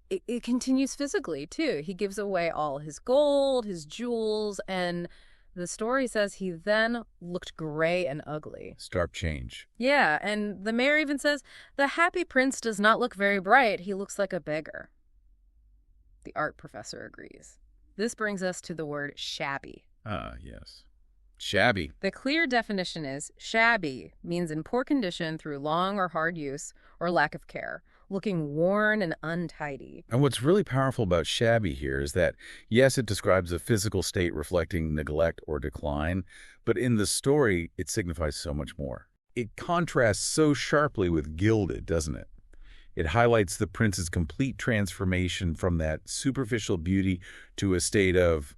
it continues physically, too. He gives away all his gold, his jewels, and the story says he then looked gray and ugly. Stark change. Yeah, and the mayor even says, "The happy prince does not look very bright. He looks like a beggar." The art professor agrees. This brings us to the word shabby. Ah, yes. Shabby. The clear definition is shabby means in poor condition through long or hard use or lack of care, looking worn and untidy. And what's really powerful about shabby here is that, yes, it describes a physical state reflecting neglect or decline, but in the story, it signifies so much more. It contrasts so sharply with gilded, doesn't it? It highlights the prince's complete transformation from that superficial beauty to a state of,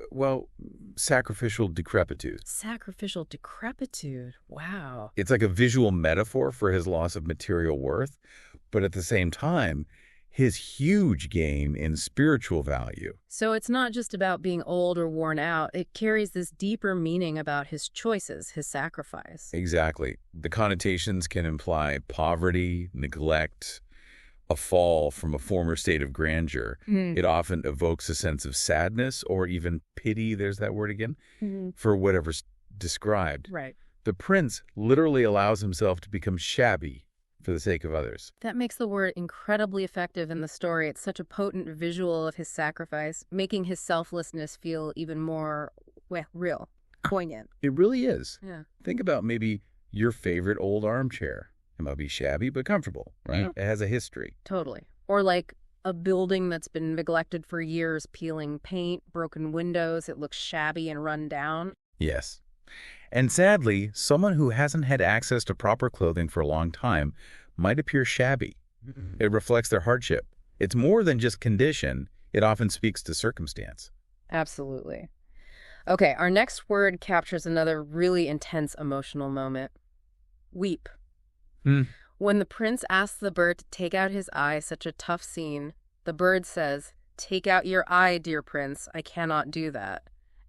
well, sacrificial decrepitude. Sacrificial decrepitude. Wow. It's like a visual metaphor for his loss of material worth, but at the same time, his huge gain in spiritual value. So it's not just about being old or worn out. It carries this deeper meaning about his choices, his sacrifice. Exactly. The connotations can imply poverty, neglect, a fall from a former state of grandeur. It often evokes a sense of sadness or even pity, there's that word again, for whatever's described. Right. The prince literally allows himself to become shabby for the sake of others. That makes the word incredibly effective in the story. It's such a potent visual of his sacrifice, making his selflessness feel even more, well, real. poignant. It really is. Yeah. Think about maybe your favorite old armchair. It might be shabby, but comfortable, right? Yeah. It has a history. Totally. Or like a building that's been neglected for years, peeling paint, broken windows. It looks shabby and run down. Yes. And sadly, someone who hasn't had access to proper clothing for a long time might appear shabby. It reflects their hardship. It's more than just condition. It often speaks to circumstance. Absolutely. Okay, our next word captures another really intense emotional moment. Weep. Hmm. When the prince asks the bird to take out his eye, such a tough scene, the bird says, "Take out your eye, dear prince. I cannot do that."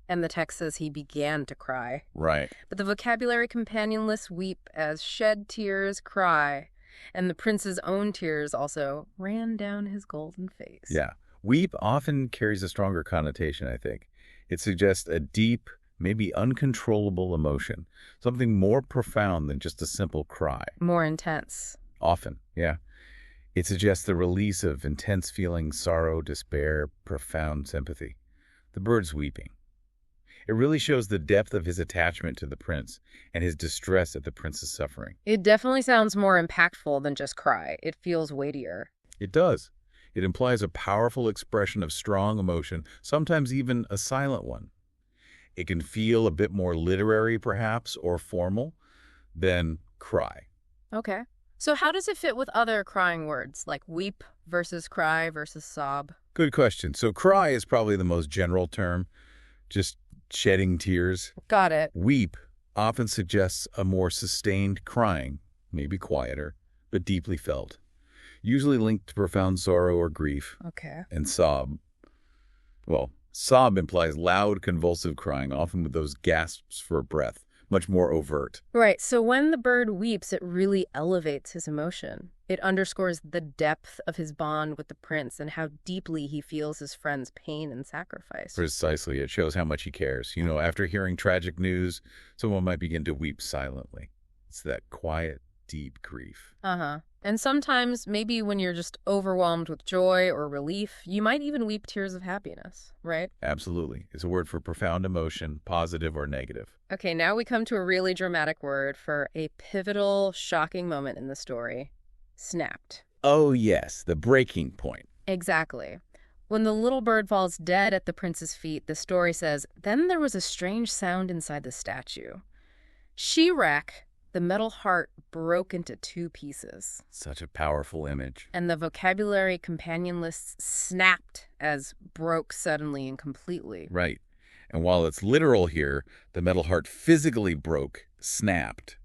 And the text says he began to cry. Right. But the vocabulary companion lists weep as shed tears, cry, and the prince's own tears also ran down his golden face. Yeah. Weep often carries a stronger connotation, I think. It suggests a deep, maybe uncontrollable emotion, something more profound than just a simple cry. More intense. Often, yeah. It suggests the release of intense feelings, sorrow, despair, profound sympathy. The bird's weeping. It really shows the depth of his attachment to the prince and his distress at the prince's suffering. It definitely sounds more impactful than just cry. It feels weightier. It does. It implies a powerful expression of strong emotion, sometimes even a silent one. It can feel a bit more literary, perhaps, or formal than cry. Okay. So how does it fit with other crying words, like weep versus cry versus sob? Good question. So cry is probably the most general term, just shedding tears. Got it. Weep often suggests a more sustained crying, maybe quieter, but deeply felt, usually linked to profound sorrow or grief. Okay. And sob, well, sob implies loud, convulsive crying, often with those gasps for breath, much more overt. Right. So when the bird weeps, it really elevates his emotion. It underscores the depth of his bond with the prince and how deeply he feels his friend's pain and sacrifice. Precisely. It shows how much he cares. You know, after hearing tragic news, someone might begin to weep silently. It's that quiet, deep grief. Uh-huh. And sometimes, maybe when you're just overwhelmed with joy or relief, you might even weep tears of happiness, right? Absolutely. It's a word for profound emotion, positive or negative. Okay, now we come to a really dramatic word for a pivotal, shocking moment in the story. Snapped. Oh, yes, the breaking point. Exactly. When the little bird falls dead at the prince's feet, the story says, then there was a strange sound inside the statue. She-wreck, the metal heart broke into two pieces. Such a powerful image. And the vocabulary companion lists snapped as broke suddenly and completely. Right. And while it's literal here, the metal heart physically broke, snapped,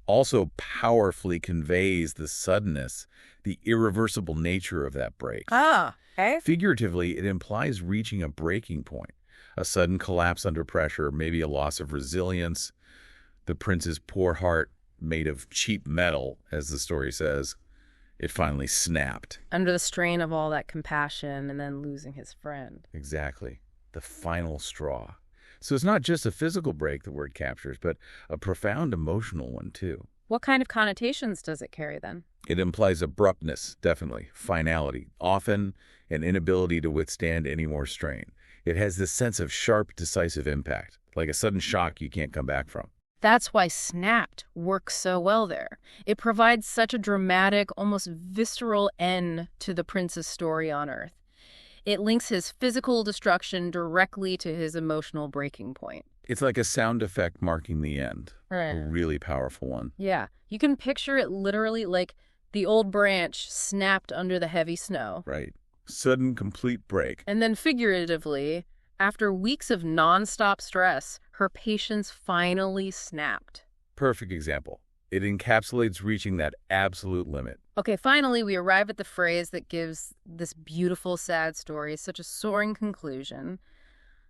also powerfully conveys the suddenness, the irreversible nature of that break. Ah, okay. Figuratively, it implies reaching a breaking point, a sudden collapse under pressure, maybe a loss of resilience. The prince's poor heart, made of cheap metal, as the story says, it finally snapped. Under the strain of all that compassion and then losing his friend. Exactly. The final straw. So it's not just a physical break the word captures, but a profound emotional one, too. What kind of connotations does it carry then? It implies abruptness, definitely, finality, often an inability to withstand any more strain. It has this sense of sharp, decisive impact, like a sudden shock you can't come back from. That's why snapped works so well there. It provides such a dramatic, almost visceral end to the prince's story on Earth. It links his physical destruction directly to his emotional breaking point. It's like a sound effect marking the end. Right. A really powerful one. Yeah, you can picture it literally like the old branch snapped under the heavy snow. Right. Sudden, complete break. And then figuratively, after weeks of nonstop stress, her patience finally snapped. Perfect example. It encapsulates reaching that absolute limit. Okay, finally, we arrive at the phrase that gives this beautiful, sad story such a soaring conclusion.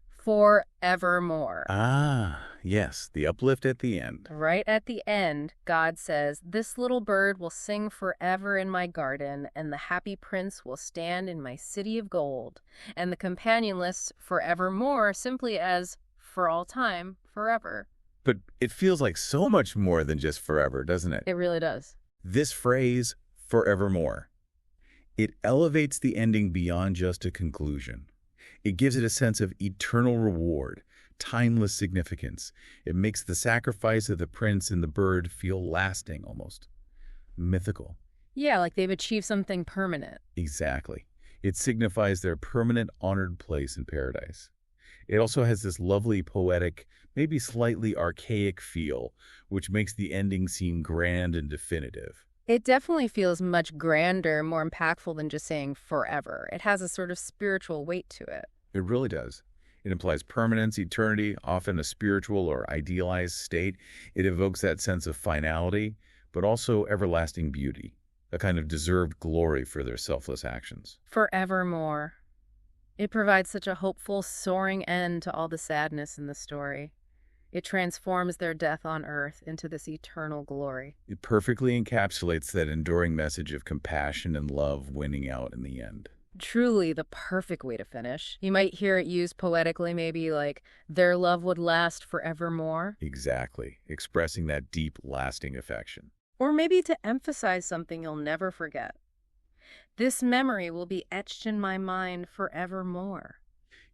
Forevermore. Ah, yes, the uplift at the end. Right at the end, God says, this little bird will sing forever in my garden, and the happy prince will stand in my city of gold. And the companion lists forevermore simply as for all time, forever. But it feels like so much more than just forever, doesn't it? It really does. This phrase, forevermore, it elevates the ending beyond just a conclusion. It gives it a sense of eternal reward, timeless significance. It makes the sacrifice of the prince and the bird feel lasting, almost mythical. Yeah, like they've achieved something permanent. Exactly. It signifies their permanent honored place in paradise. It also has this lovely poetic, maybe slightly archaic feel, which makes the ending seem grand and definitive. It definitely feels much grander, more impactful than just saying forever. It has a sort of spiritual weight to it. It really does. It implies permanence, eternity, often a spiritual or idealized state. It evokes that sense of finality, but also everlasting beauty, a kind of deserved glory for their selfless actions. Forevermore. It provides such a hopeful, soaring end to all the sadness in the story. It transforms their death on earth into this eternal glory. It perfectly encapsulates that enduring message of compassion and love winning out in the end. Truly the perfect way to finish. You might hear it used poetically, maybe like, their love would last forevermore. Exactly, expressing that deep, lasting affection. Or maybe to emphasize something you'll never forget. This memory will be etched in my mind forevermore.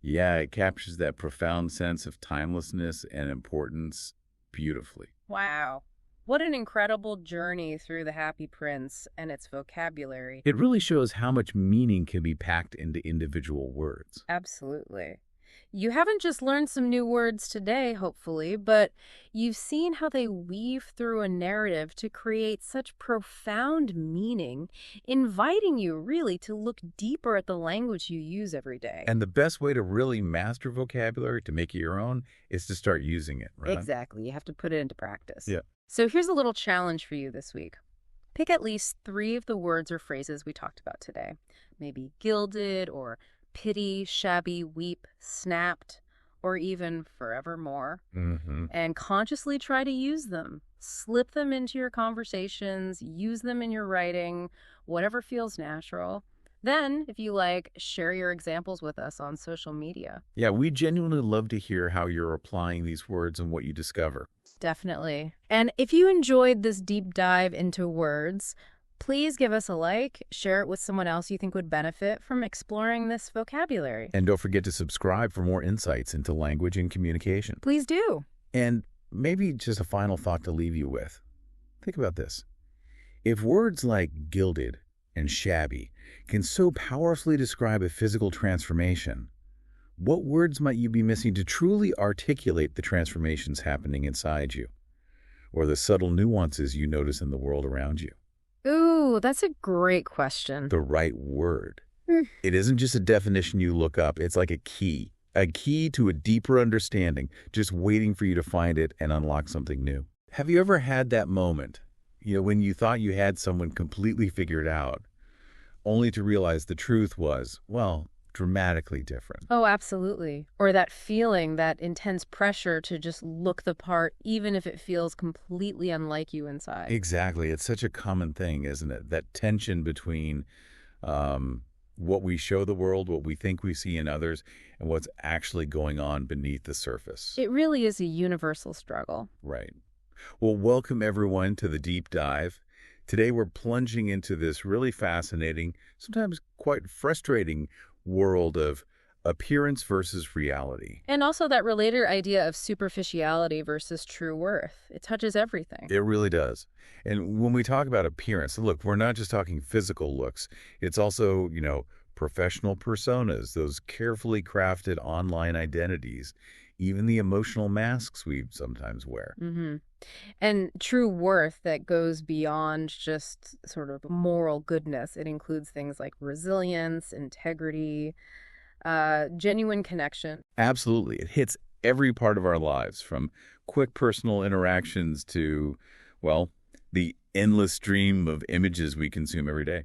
Yeah, it captures that profound sense of timelessness and importance beautifully. Wow. What an incredible journey through The Happy Prince and its vocabulary. It really shows how much meaning can be packed into individual words. Absolutely. You haven't just learned some new words today, hopefully, but you've seen how they weave through a narrative to create such profound meaning, inviting you really to look deeper at the language you use every day. And the best way to really master vocabulary, to make it your own, is to start using it, right? Exactly. You have to put it into practice. Yeah. So here's a little challenge for you this week. Pick at least 3 of the words or phrases we talked about today. Maybe gilded or pity, shabby, weep, snapped, or even forevermore, and consciously try to use them. Slip them into your conversations, use them in your writing, whatever feels natural. Then, if you like, share your examples with us on social media. Yeah, we genuinely love to hear how you're applying these words and what you discover. Definitely. And if you enjoyed this deep dive into words, please give us a like, share it with someone else you think would benefit from exploring this vocabulary. And don't forget to subscribe for more insights into language and communication. Please do. And maybe just a final thought to leave you with. Think about this. If words like gilded and shabby can so powerfully describe a physical transformation, what words might you be missing to truly articulate the transformations happening inside you, or the subtle nuances you notice in the world around you? Ooh, that's a great question. The right word. It isn't just a definition you look up. It's like a key to a deeper understanding, just waiting for you to find it and unlock something new. Have you ever had that moment, when you thought you had someone completely figured out, only to realize the truth was, well, dramatically different? Oh, absolutely. Or that feeling, that intense pressure to just look the part, even if it feels completely unlike you inside. Exactly. It's such a common thing, isn't it? That tension between what we show the world, what we think we see in others, and what's actually going on beneath the surface. It really is a universal struggle. Right. Well, welcome everyone to the deep dive. Today we're plunging into this really fascinating, sometimes quite frustrating world of appearance versus reality. And also that related idea of superficiality versus true worth. It touches everything. It really does. And when we talk about appearance, look, we're not just talking physical looks. It's also, professional personas, those carefully crafted online identities, even the emotional masks we sometimes wear. And true worth that goes beyond just sort of moral goodness. It includes things like resilience, integrity, genuine connection. Absolutely. It hits every part of our lives, from quick personal interactions to, well, the endless stream of images we consume every day.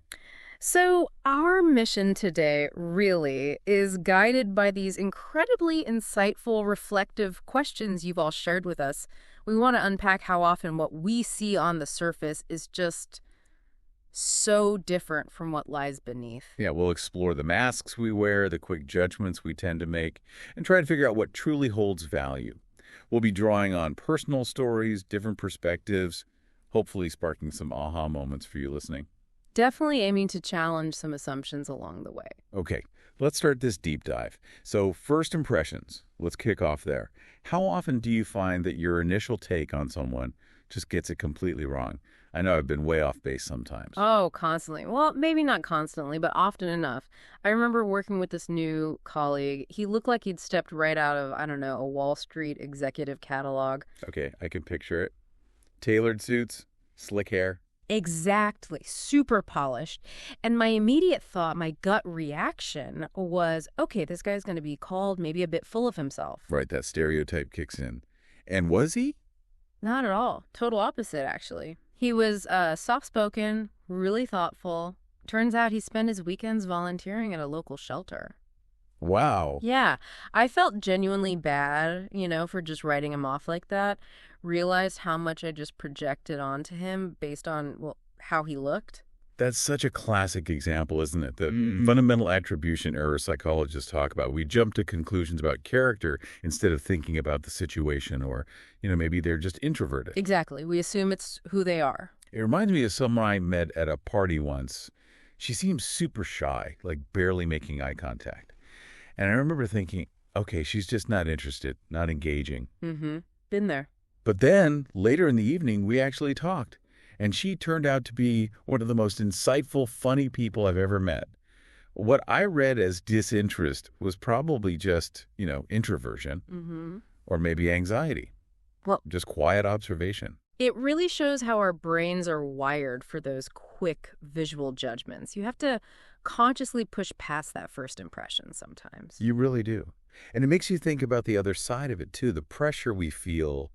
So our mission today really is guided by these incredibly insightful, reflective questions you've all shared with us. We want to unpack how often what we see on the surface is just so different from what lies beneath. Yeah, we'll explore the masks we wear, the quick judgments we tend to make, and try to figure out what truly holds value. We'll be drawing on personal stories, different perspectives, hopefully sparking some aha moments for you listening. Definitely aiming to challenge some assumptions along the way. Okay, Let's start this deep dive. So, first impressions. Let's kick off there. How often do you find that your initial take on someone just gets it completely wrong? I know I've been way off base sometimes. Oh, constantly. Well, maybe not constantly, but often enough. I remember working with this new colleague. He looked like he'd stepped right out of, I don't know, a Wall Street executive catalog. Okay, I can picture it. Tailored suits, slick hair. Exactly. Super polished. And my immediate thought, my gut reaction was, okay, this guy's going to be called maybe a bit full of himself. Right, that stereotype kicks in. And was he? Not at all. Total opposite, actually. He was soft-spoken, really thoughtful. Turns out he spent his weekends volunteering at a local shelter. Wow. Yeah, I felt genuinely bad, for just writing him off like that. Realized how much I just projected onto him based on, well, how he looked. That's such a classic example, isn't it? The fundamental attribution error psychologists talk about. We jump to conclusions about character instead of thinking about the situation or, maybe they're just introverted. Exactly. We assume it's who they are. It reminds me of someone I met at a party once. She seemed super shy, like barely making eye contact. And I remember thinking, okay, she's just not interested, not engaging. Mm-hmm. Been there. But then, later in the evening, we actually talked. And she turned out to be one of the most insightful, funny people I've ever met. What I read as disinterest was probably just, introversion or maybe anxiety. Well, just quiet observation. it really shows how our brains are wired for those quick visual judgments. You have to consciously push past that first impression sometimes. You really do. And it makes you think about the other side of it, too, the pressure we feel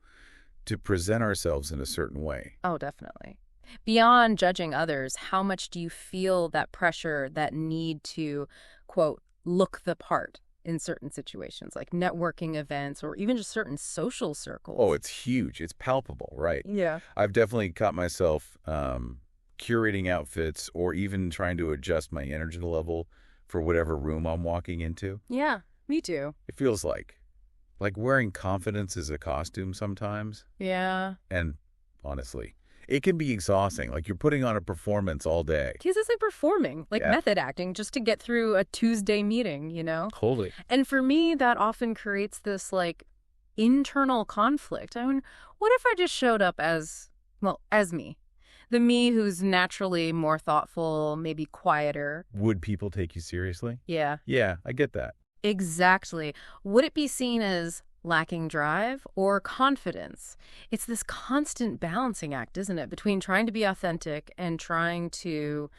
to present ourselves in a certain way. Oh, definitely. Beyond judging others, how much do you feel that pressure, that need to, quote, look the part in certain situations, like networking events or even just certain social circles? Oh, it's huge. It's palpable, right? Yeah. I've definitely caught myself curating outfits or even trying to adjust my energy level for whatever room I'm walking into. Yeah, me too. It feels like wearing confidence as a costume sometimes. Yeah. And honestly, it can be exhausting. Like you're putting on a performance all day. Because it's like performing, like Yeah. method acting, just to get through a Tuesday meeting, Totally. And for me, that often creates this internal conflict. I mean, what if I just showed up as me? The me who's naturally more thoughtful, maybe quieter. Would people take you seriously? Yeah. Yeah, I get that. Exactly. Would it be seen as lacking drive or confidence? It's this constant balancing act, isn't it, between trying to be authentic and trying to,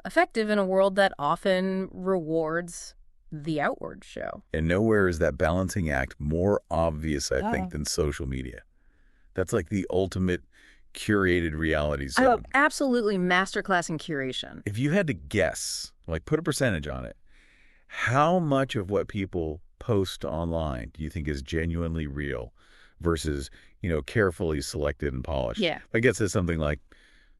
effective in a world that often rewards the outward show. And nowhere is that balancing act more obvious, I think, than social media. That's like the ultimate curated reality zone. Absolutely masterclass in curation. If you had to guess, put a percentage on it, how much of what people post online do you think is genuinely real versus, carefully selected and polished? Yeah. I guess it's something like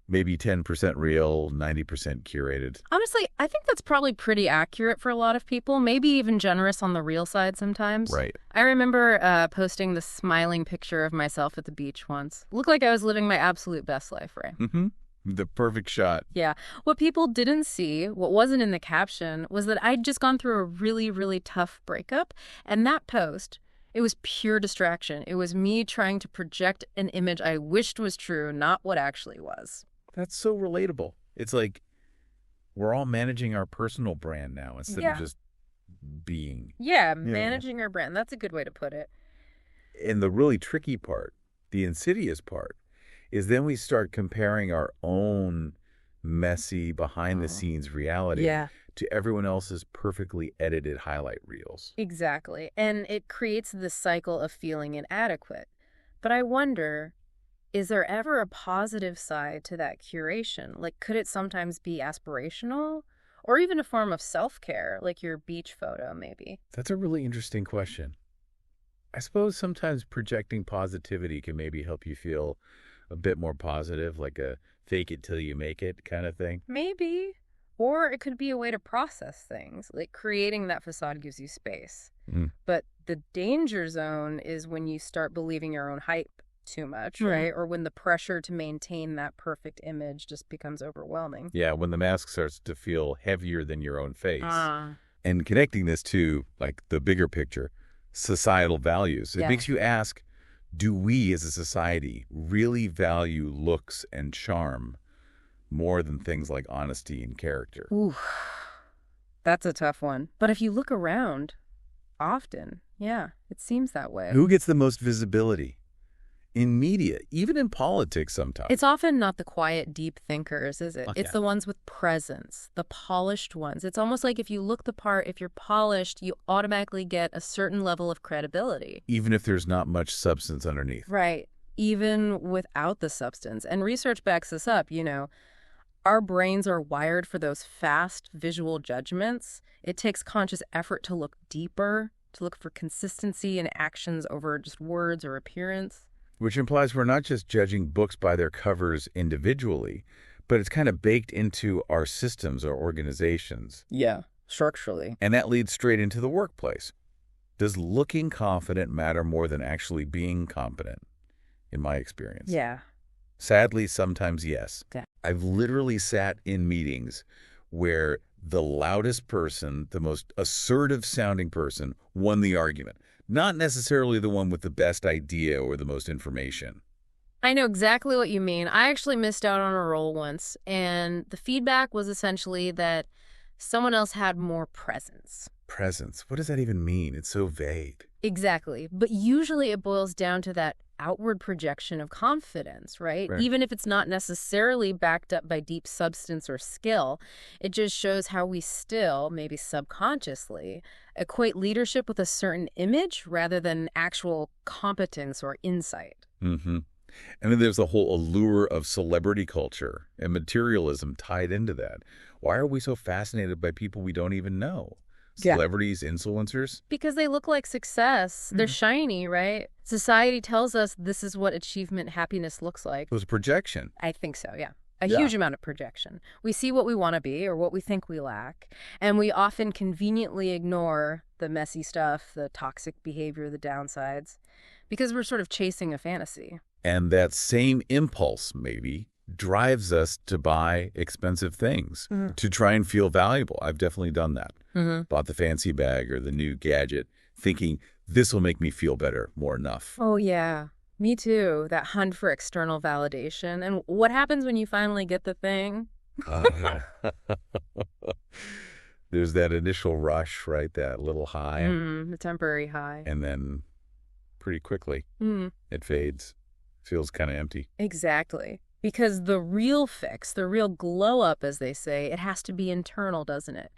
maybe 10% real, 90% curated. Honestly, I think that's probably pretty accurate for a lot of people, maybe even generous on the real side sometimes. Right. I remember posting this smiling picture of myself at the beach once. Looked like I was living my absolute best life, right? Mm-hmm. The perfect shot. Yeah. What people didn't see, what wasn't in the caption, was that I'd just gone through a really, really tough breakup. And that post, it was pure distraction. It was me trying to project an image I wished was true, not what actually was. That's so relatable. It's like we're all managing our personal brand now instead of just being. Yeah, managing our brand. That's a good way to put it. And the really tricky part, the insidious part, is then we start comparing our own messy, behind-the-scenes reality to everyone else's perfectly edited highlight reels. Exactly. And it creates this cycle of feeling inadequate. But I wonder, is there ever a positive side to that curation? Could it sometimes be aspirational? Or even a form of self-care, like your beach photo, maybe? That's a really interesting question. I suppose sometimes projecting positivity can maybe help you feel a bit more positive, like a fake it till you make it kind of thing. Maybe. Or it could be a way to process things, like creating that facade gives you space. But the danger zone is when you start believing your own hype too much, Sure. right? Or when the pressure to maintain that perfect image just becomes overwhelming. Yeah, when the mask starts to feel heavier than your own face. Ah, And connecting this to, like, the bigger picture, societal values, it yeah. makes you ask, do we as a society really value looks and charm more than things like honesty and character? Ooh, that's a tough one. But if you look around, often, yeah, it seems that way. Who gets the most visibility? In media, even in politics sometimes. It's often not the quiet, deep thinkers, is it? Oh, It's yeah. the ones with presence, the polished ones. It's almost like if you look the part, if you're polished, you automatically get a certain level of credibility. Even if there's not much substance underneath. Right. Even without the substance. And research backs this up, Our brains are wired for those fast visual judgments. It takes conscious effort to look deeper, to look for consistency in actions over just words or appearance. Which implies we're not just judging books by their covers individually, but it's kind of baked into our systems or organizations. Yeah, structurally. And that leads straight into the workplace. Does looking confident matter more than actually being competent, in my experience? Yeah. Sadly, sometimes yes. Yeah. I've literally sat in meetings where the loudest person, the most assertive-sounding person, won the argument. Not necessarily the one with the best idea or the most information. I know exactly what you mean. I actually missed out on a role once, and the feedback was essentially that someone else had more presence. Presence. What does that even mean? It's so vague. Exactly. But usually it boils down to that outward projection of confidence, right? Right. Even if it's not necessarily backed up by deep substance or skill, it just shows how we still, maybe subconsciously, equate leadership with a certain image rather than actual competence or insight. Mm-hmm. And then there's the whole allure of celebrity culture and materialism tied into that. Why are we so fascinated by people we don't even know? Yeah. Celebrities, influencers? Because they look like success. They're shiny, right? Society tells us this is what achievement happiness looks like. It was a projection. I think so, yeah. A Yeah. huge amount of projection. We see what we want to be or what we think we lack, and we often conveniently ignore the messy stuff, the toxic behavior, the downsides, because we're sort of chasing a fantasy. And that same impulse, maybe, drives us to buy expensive things, to try and feel valuable. I've definitely done that. Bought the fancy bag or the new gadget, thinking this will make me feel better, more enough. Oh, yeah. Me too. That hunt for external validation. And what happens when you finally get the thing? There's that initial rush, right? That little high. The temporary high. And then pretty quickly, it fades. Feels kind of empty. Exactly. Because the real fix, the real glow up, as they say, it has to be internal, doesn't it?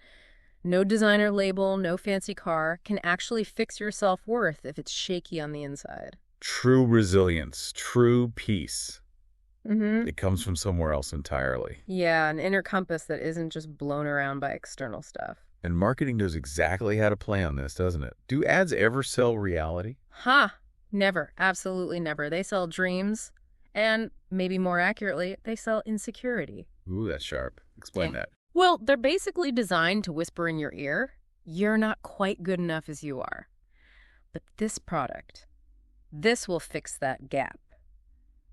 No designer label, no fancy car can actually fix your self-worth if it's shaky on the inside. True resilience, true peace. Mm-hmm. It comes from somewhere else entirely. Yeah, an inner compass that isn't just blown around by external stuff. And marketing knows exactly how to play on this, doesn't it? Do ads ever sell reality? Never. Absolutely never. They sell dreams, and maybe more accurately, they sell insecurity. Ooh, that's sharp. Explain Yeah. that. Well, they're basically designed to whisper in your ear, you're not quite good enough as you are. But this product, this will fix that gap.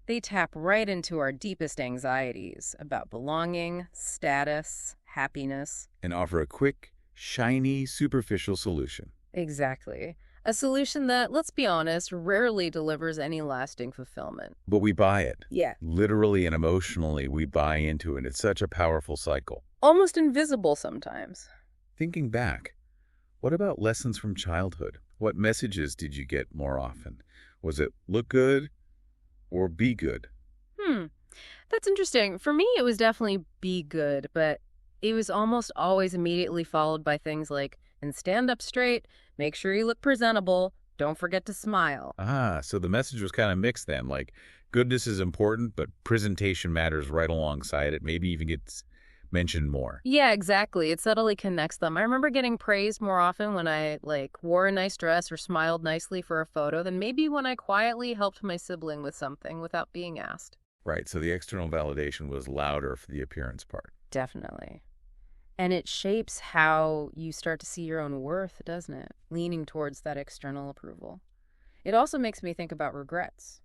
They tap right into our deepest anxieties about belonging, status, happiness. And offer a quick, shiny, superficial solution. Exactly. A solution that, let's be honest, rarely delivers any lasting fulfillment. But we buy it. Yeah. Literally and emotionally, we buy into it. It's such a powerful cycle. Almost invisible sometimes. Thinking back, what about lessons from childhood? What messages did you get more often? Was it look good or be good? That's interesting. For me, it was definitely be good, but it was almost always immediately followed by things like, and stand up straight, make sure you look presentable, don't forget to smile. So the message was kind of mixed then. Like, goodness is important, but presentation matters right alongside it. Maybe even gets mentioned more. Yeah, exactly. It subtly connects them. I remember getting praised more often when I, wore a nice dress or smiled nicely for a photo than maybe when I quietly helped my sibling with something without being asked. Right, so the external validation was louder for the appearance part. Definitely. And it shapes how you start to see your own worth, doesn't it? Leaning towards that external approval. It also makes me think about regrets.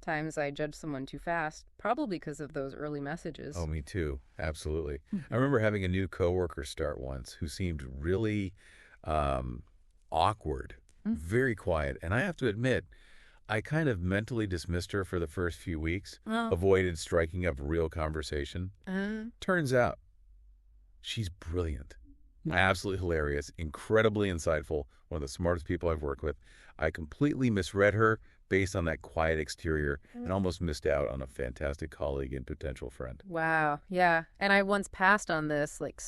Times I judge someone too fast, probably because of those early messages. Oh, me too. Absolutely. I remember having a new coworker start once who seemed really um, awkward, Mm. very quiet. And I have to admit, I kind of mentally dismissed her for the first few weeks, Oh. avoided striking up real conversation. Turns out, she's brilliant. Absolutely hilarious, incredibly insightful, one of the smartest people I've worked with. I completely misread her based on that quiet exterior and almost missed out on a fantastic colleague and potential friend. Wow. Yeah. And I once passed on this like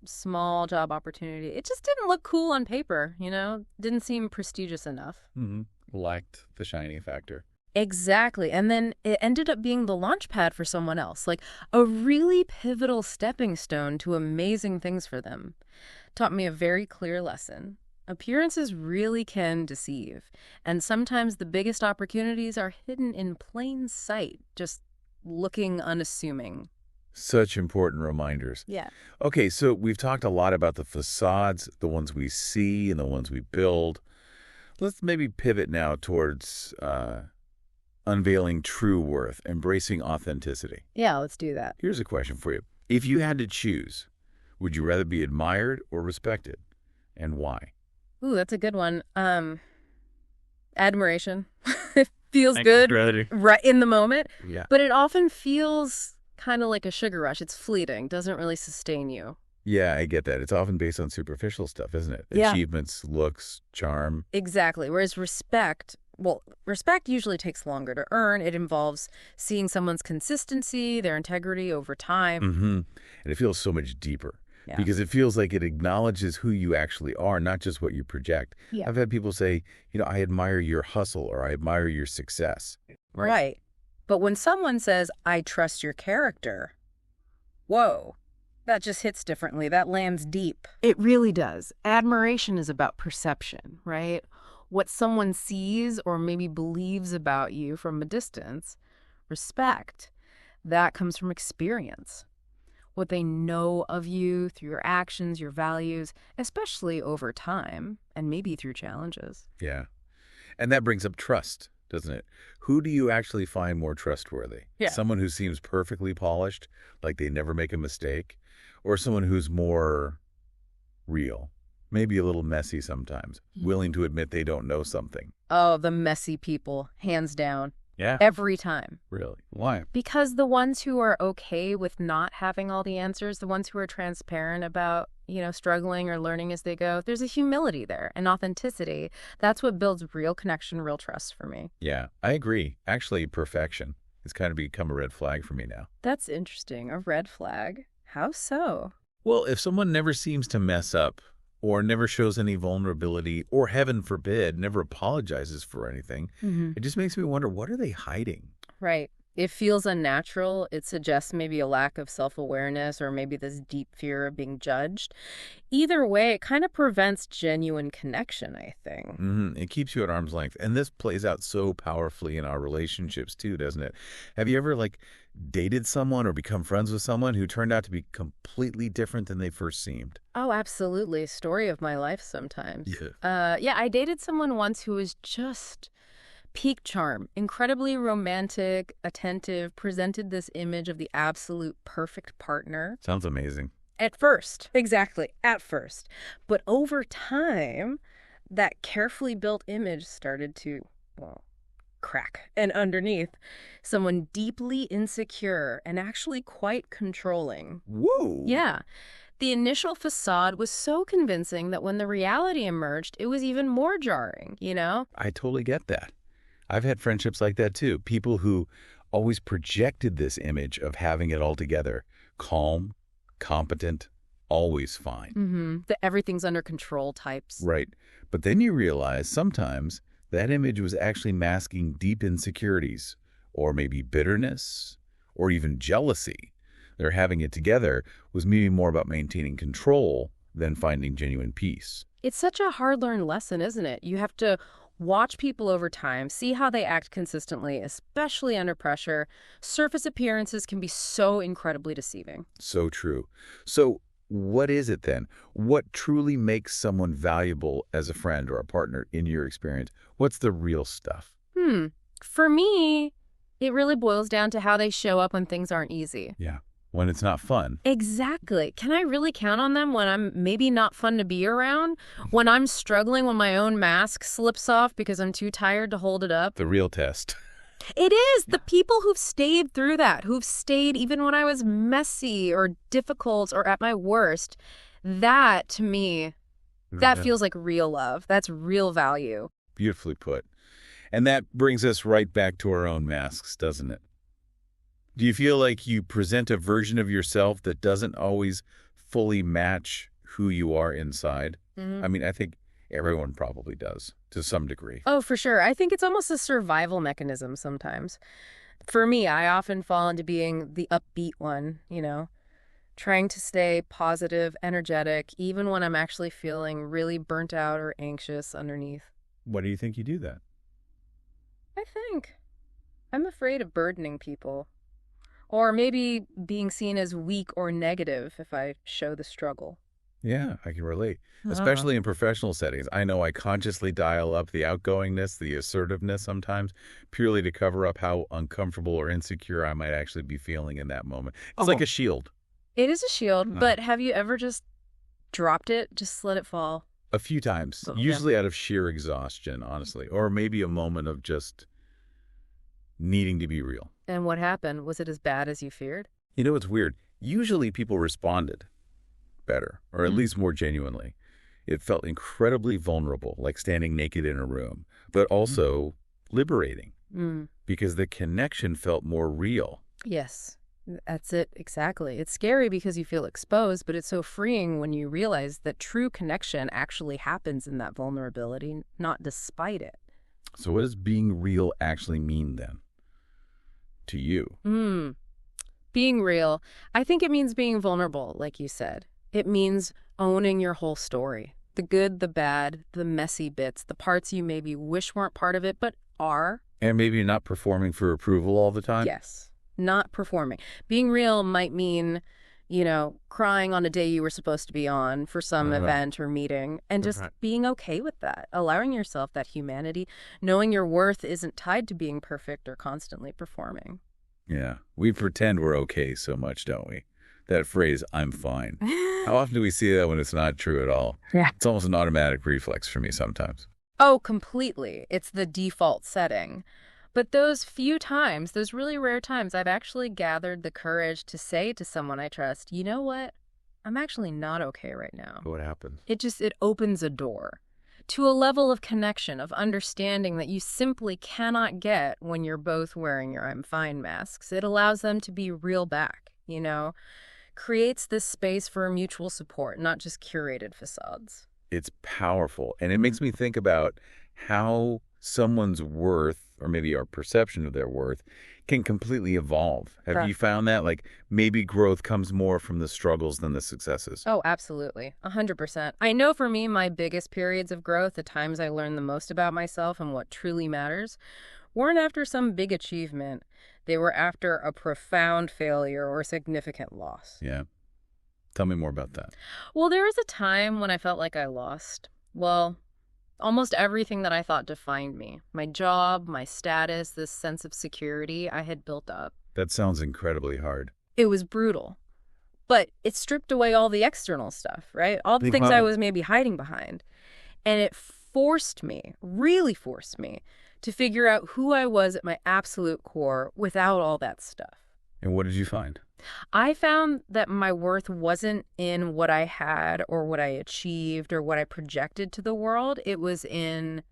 small job opportunity. It just didn't look cool on paper, Didn't seem prestigious enough. Lacked the shiny factor. Exactly. And then it ended up being the launch pad for someone else, like a really pivotal stepping stone to amazing things for them. Taught me a very clear lesson. Appearances really can deceive, and sometimes the biggest opportunities are hidden in plain sight, just looking unassuming. Such important reminders. Yeah. Okay, so we've talked a lot about the facades, the ones we see and the ones we build. Let's maybe pivot now towards unveiling true worth, embracing authenticity. Yeah, let's do that. Here's a question for you. If you had to choose, would you rather be admired or respected, and why? Ooh, that's a good one. Admiration. It feels good right in the moment, Yeah. but it often feels kind of like a sugar rush. It's fleeting, doesn't really sustain you. Yeah, I get that. It's often based on superficial stuff, isn't it? Yeah. Achievements, looks, charm. Exactly. Whereas respect usually takes longer to earn. It involves seeing someone's consistency, their integrity over time. And it feels so much deeper. Yeah. Because it feels like it acknowledges who you actually are, not just what you project. Yeah. I've had people say, I admire your hustle or I admire your success. Right. But when someone says, I trust your character, whoa, that just hits differently. That lands deep. It really does. Admiration is about perception, right? What someone sees or maybe believes about you from a distance. Respect, that comes from experience. What they know of you through your actions, your values, especially over time, and maybe through challenges. Yeah. And that brings up trust, doesn't it? Who do you actually find more trustworthy? Yeah. Someone who seems perfectly polished, like they never make a mistake, or someone who's more real, maybe a little messy sometimes, willing to admit they don't know something? Oh, the messy people, hands down. Yeah. Every time. Really? Why? Because the ones who are okay with not having all the answers, the ones who are transparent about, struggling or learning as they go, there's a humility there and authenticity. That's what builds real connection, real trust for me. Yeah, I agree. Actually, perfection has kind of become a red flag for me now. That's interesting. A red flag. How so? Well, if someone never seems to mess up or never shows any vulnerability or, heaven forbid, never apologizes for anything, it just makes me wonder, what are they hiding? Right. It feels unnatural. It suggests maybe a lack of self-awareness or maybe this deep fear of being judged. Either way, it kind of prevents genuine connection, I think. It keeps you at arm's length. And this plays out so powerfully in our relationships too, doesn't it? Have you ever dated someone or become friends with someone who turned out to be completely different than they first seemed? Oh, absolutely. Story of my life sometimes. Yeah. Yeah, I dated someone once who was just peak charm, incredibly romantic, attentive, presented this image of the absolute perfect partner. Sounds amazing. At first. Exactly. At first. But over time, that carefully built image started to, crack. And underneath, someone deeply insecure and actually quite controlling. Whoa. Yeah. The initial facade was so convincing that when the reality emerged, it was even more jarring, I totally get that. I've had friendships like that too. People who always projected this image of having it all together. Calm, competent, always fine. The everything's under control types. Right. But then you realize sometimes that image was actually masking deep insecurities, or maybe bitterness, or even jealousy. Their having it together was maybe more about maintaining control than finding genuine peace. It's such a hard-learned lesson, isn't it? You have to watch people over time, see how they act consistently, especially under pressure. Surface appearances can be so incredibly deceiving. So true. So what is it then? What truly makes someone valuable as a friend or a partner in your experience? What's the real stuff? For me, It really boils down to how they show up when things aren't easy. Yeah. When it's not fun. Exactly. Can I really count on them when I'm maybe not fun to be around? When I'm struggling when my own mask slips off because I'm too tired to hold it up? The real test. It is. The people who've stayed through that, who've stayed even when I was messy or difficult or at my worst, that, to me, that Yeah. feels like real love. That's real value. Beautifully put. And that brings us right back to our own masks, doesn't it? Do you feel like you present a version of yourself that doesn't always fully match who you are inside? I mean, I think everyone probably does to some degree. Oh, for sure. I think it's almost a survival mechanism sometimes. For me, I often fall into being the upbeat one, trying to stay positive, energetic, even when I'm actually feeling really burnt out or anxious underneath. Why do you think you do that? I think I'm afraid of burdening people. Or maybe being seen as weak or negative if I show the struggle. Yeah, I can relate, especially in professional settings. I know I consciously dial up the outgoingness, the assertiveness sometimes, purely to cover up how uncomfortable or insecure I might actually be feeling in that moment. It's like a shield. It is a shield, but have you ever just dropped it? Just let it fall? A few times, usually out of sheer exhaustion, honestly, or maybe a moment of just needing to be real. And what happened? Was it as bad as you feared? You know, it's weird. Usually people responded better, or at least more genuinely. It felt incredibly vulnerable, like standing naked in a room, but also liberating because the connection felt more real. Yes, that's it. Exactly. It's scary because you feel exposed, but it's so freeing when you realize that true connection actually happens in that vulnerability, not despite it. So what does being real actually mean then? To you? Being real, I think it means being vulnerable, like you said. It means owning your whole story. The good, the bad, the messy bits, the parts you maybe wish weren't part of it, but are. And maybe not performing for approval all the time? Yes, not performing. Being real might mean, crying on a day you were supposed to be on for some event or meeting, and just being okay with that, allowing yourself that humanity, knowing your worth isn't tied to being perfect or constantly performing. Yeah, we pretend we're okay so much, don't we? That phrase, I'm fine. How often do we see that when it's not true at all? Yeah. It's almost an automatic reflex for me sometimes. Oh, completely. It's the default setting. But those few times, those really rare times, I've actually gathered the courage to say to someone I trust, you know what? I'm actually not okay right now. What happened? It opens a door to a level of connection, of understanding that you simply cannot get when you're both wearing your I'm fine masks. It allows them to be real back, creates this space for mutual support, not just curated facades. It's powerful. And it makes me think about how someone's worth, or maybe our perception of their worth, can completely evolve. Have you found that? Like maybe growth comes more from the struggles than the successes? Oh, absolutely. 100%. I know for me, my biggest periods of growth, the times I learned the most about myself and what truly matters, weren't after some big achievement. They were after a profound failure or significant loss. Yeah. Tell me more about that. Well, there was a time when I felt like I lost, almost everything that I thought defined me. My job, my status, this sense of security I had built up. That sounds incredibly hard. It was brutal. But it stripped away all the external stuff, right? All the things I was maybe hiding behind. And it forced me, really forced me, to figure out who I was at my absolute core without all that stuff. And what did you find? I found that my worth wasn't in what I had or what I achieved or what I projected to the world. It was in,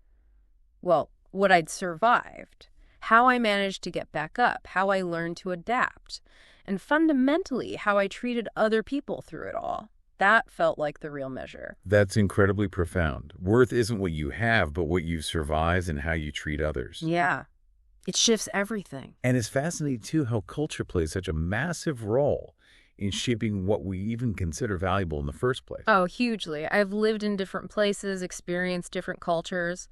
what I'd survived, how I managed to get back up, how I learned to adapt, and fundamentally how I treated other people through it all. That felt like the real measure. That's incredibly profound. Worth isn't what you have, but what you survive and how you treat others. Yeah. It shifts everything. And it's fascinating, too, how culture plays such a massive role in shaping what we even consider valuable in the first place. Oh, hugely. I've lived in different places, experienced different cultures,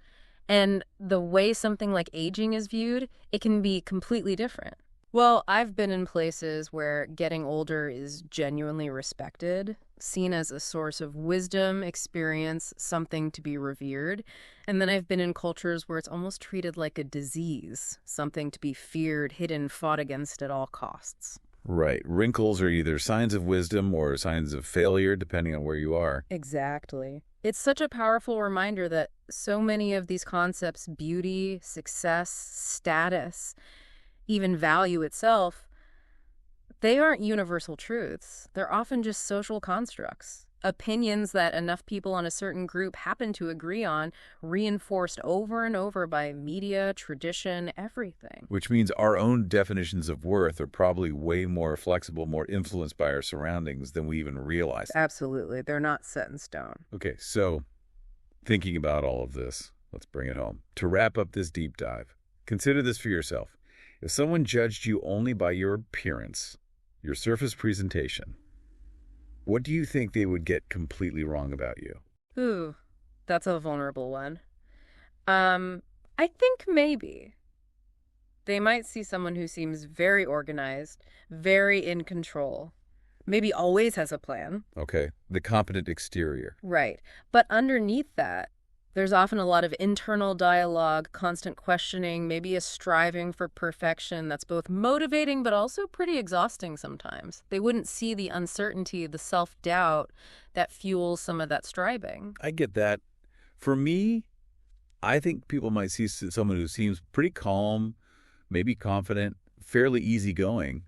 and the way something like aging is viewed, it can be completely different. Well, I've been in places where getting older is genuinely respected. seen as a source of wisdom, experience, something to be revered. And then I've been in cultures where it's almost treated like a disease, something to be feared, hidden, fought against at all costs. Right. Wrinkles are either signs of wisdom or signs of failure, depending on where you are. Exactly. It's such a powerful reminder that so many of these concepts, beauty, success, status, even value itself, they aren't universal truths. They're often just social constructs, opinions that enough people on a certain group happen to agree on, reinforced over and over by media, tradition, everything. Which means our own definitions of worth are probably way more flexible, more influenced by our surroundings than we even realize. Absolutely. They're not set in stone. Okay, so thinking about all of this, let's bring it home. To wrap up this deep dive, consider this for yourself. If someone judged you only by your appearance, your surface presentation, what do you think they would get completely wrong about you? Ooh, that's a vulnerable one. I think maybe they might see someone who seems very organized, very in control, maybe always has a plan. Okay, the competent exterior. Right. But underneath that, there's often a lot of internal dialogue, constant questioning, maybe a striving for perfection that's both motivating but also pretty exhausting sometimes. They wouldn't see the uncertainty, the self-doubt that fuels some of that striving. I get that. For me, I think people might see someone who seems pretty calm, maybe confident, fairly easygoing,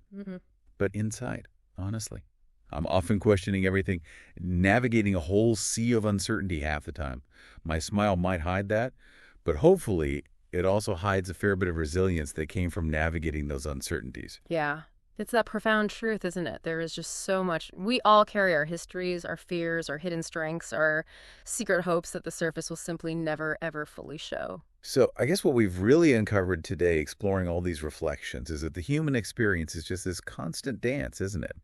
but inside, honestly, I'm often questioning everything, navigating a whole sea of uncertainty half the time. My smile might hide that, but hopefully it also hides a fair bit of resilience that came from navigating those uncertainties. Yeah. It's that profound truth, isn't it? There is just so much. We all carry our histories, our fears, our hidden strengths, our secret hopes that the surface will simply never, ever fully show. So I guess what we've really uncovered today, exploring all these reflections, is that the human experience is just this constant dance, isn't it?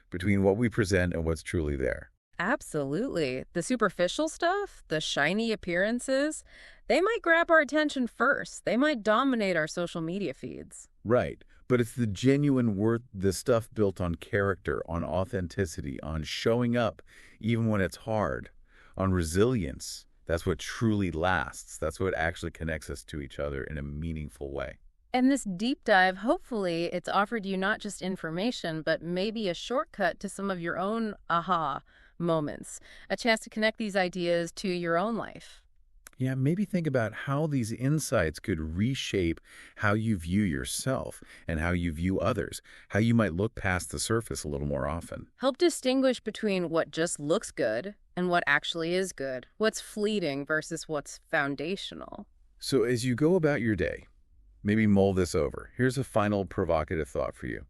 Between what we present and what's truly there. Absolutely. The superficial stuff, the shiny appearances, they might grab our attention first. They might dominate our social media feeds. Right. But it's the genuine worth, the stuff built on character, on authenticity, on showing up even when it's hard, on resilience. That's what truly lasts. That's what actually connects us to each other in a meaningful way. And this deep dive, hopefully, it's offered you not just information, but maybe a shortcut to some of your own aha moments, a chance to connect these ideas to your own life. Yeah, maybe think about how these insights could reshape how you view yourself and how you view others, how you might look past the surface a little more often. Help distinguish between what just looks good and what actually is good, what's fleeting versus what's foundational. So as you go about your day, maybe mull this over. Here's a final provocative thought for you.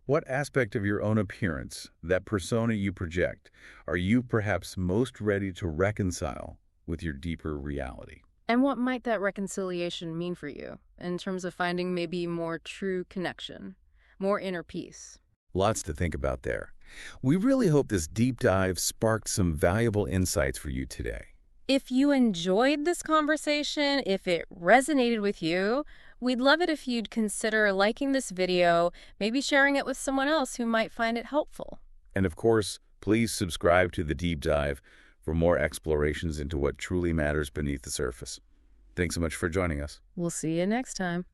What aspect of your own appearance, that persona you project, are you perhaps most ready to reconcile with your deeper reality? And what might that reconciliation mean for you in terms of finding maybe more true connection, more inner peace? Lots to think about there. We really hope this deep dive sparked some valuable insights for you today. If you enjoyed this conversation, if it resonated with you, we'd love it if you'd consider liking this video, maybe sharing it with someone else who might find it helpful. And of course, please subscribe to the deep dive for more explorations into what truly matters beneath the surface. Thanks so much for joining us. We'll see you next time.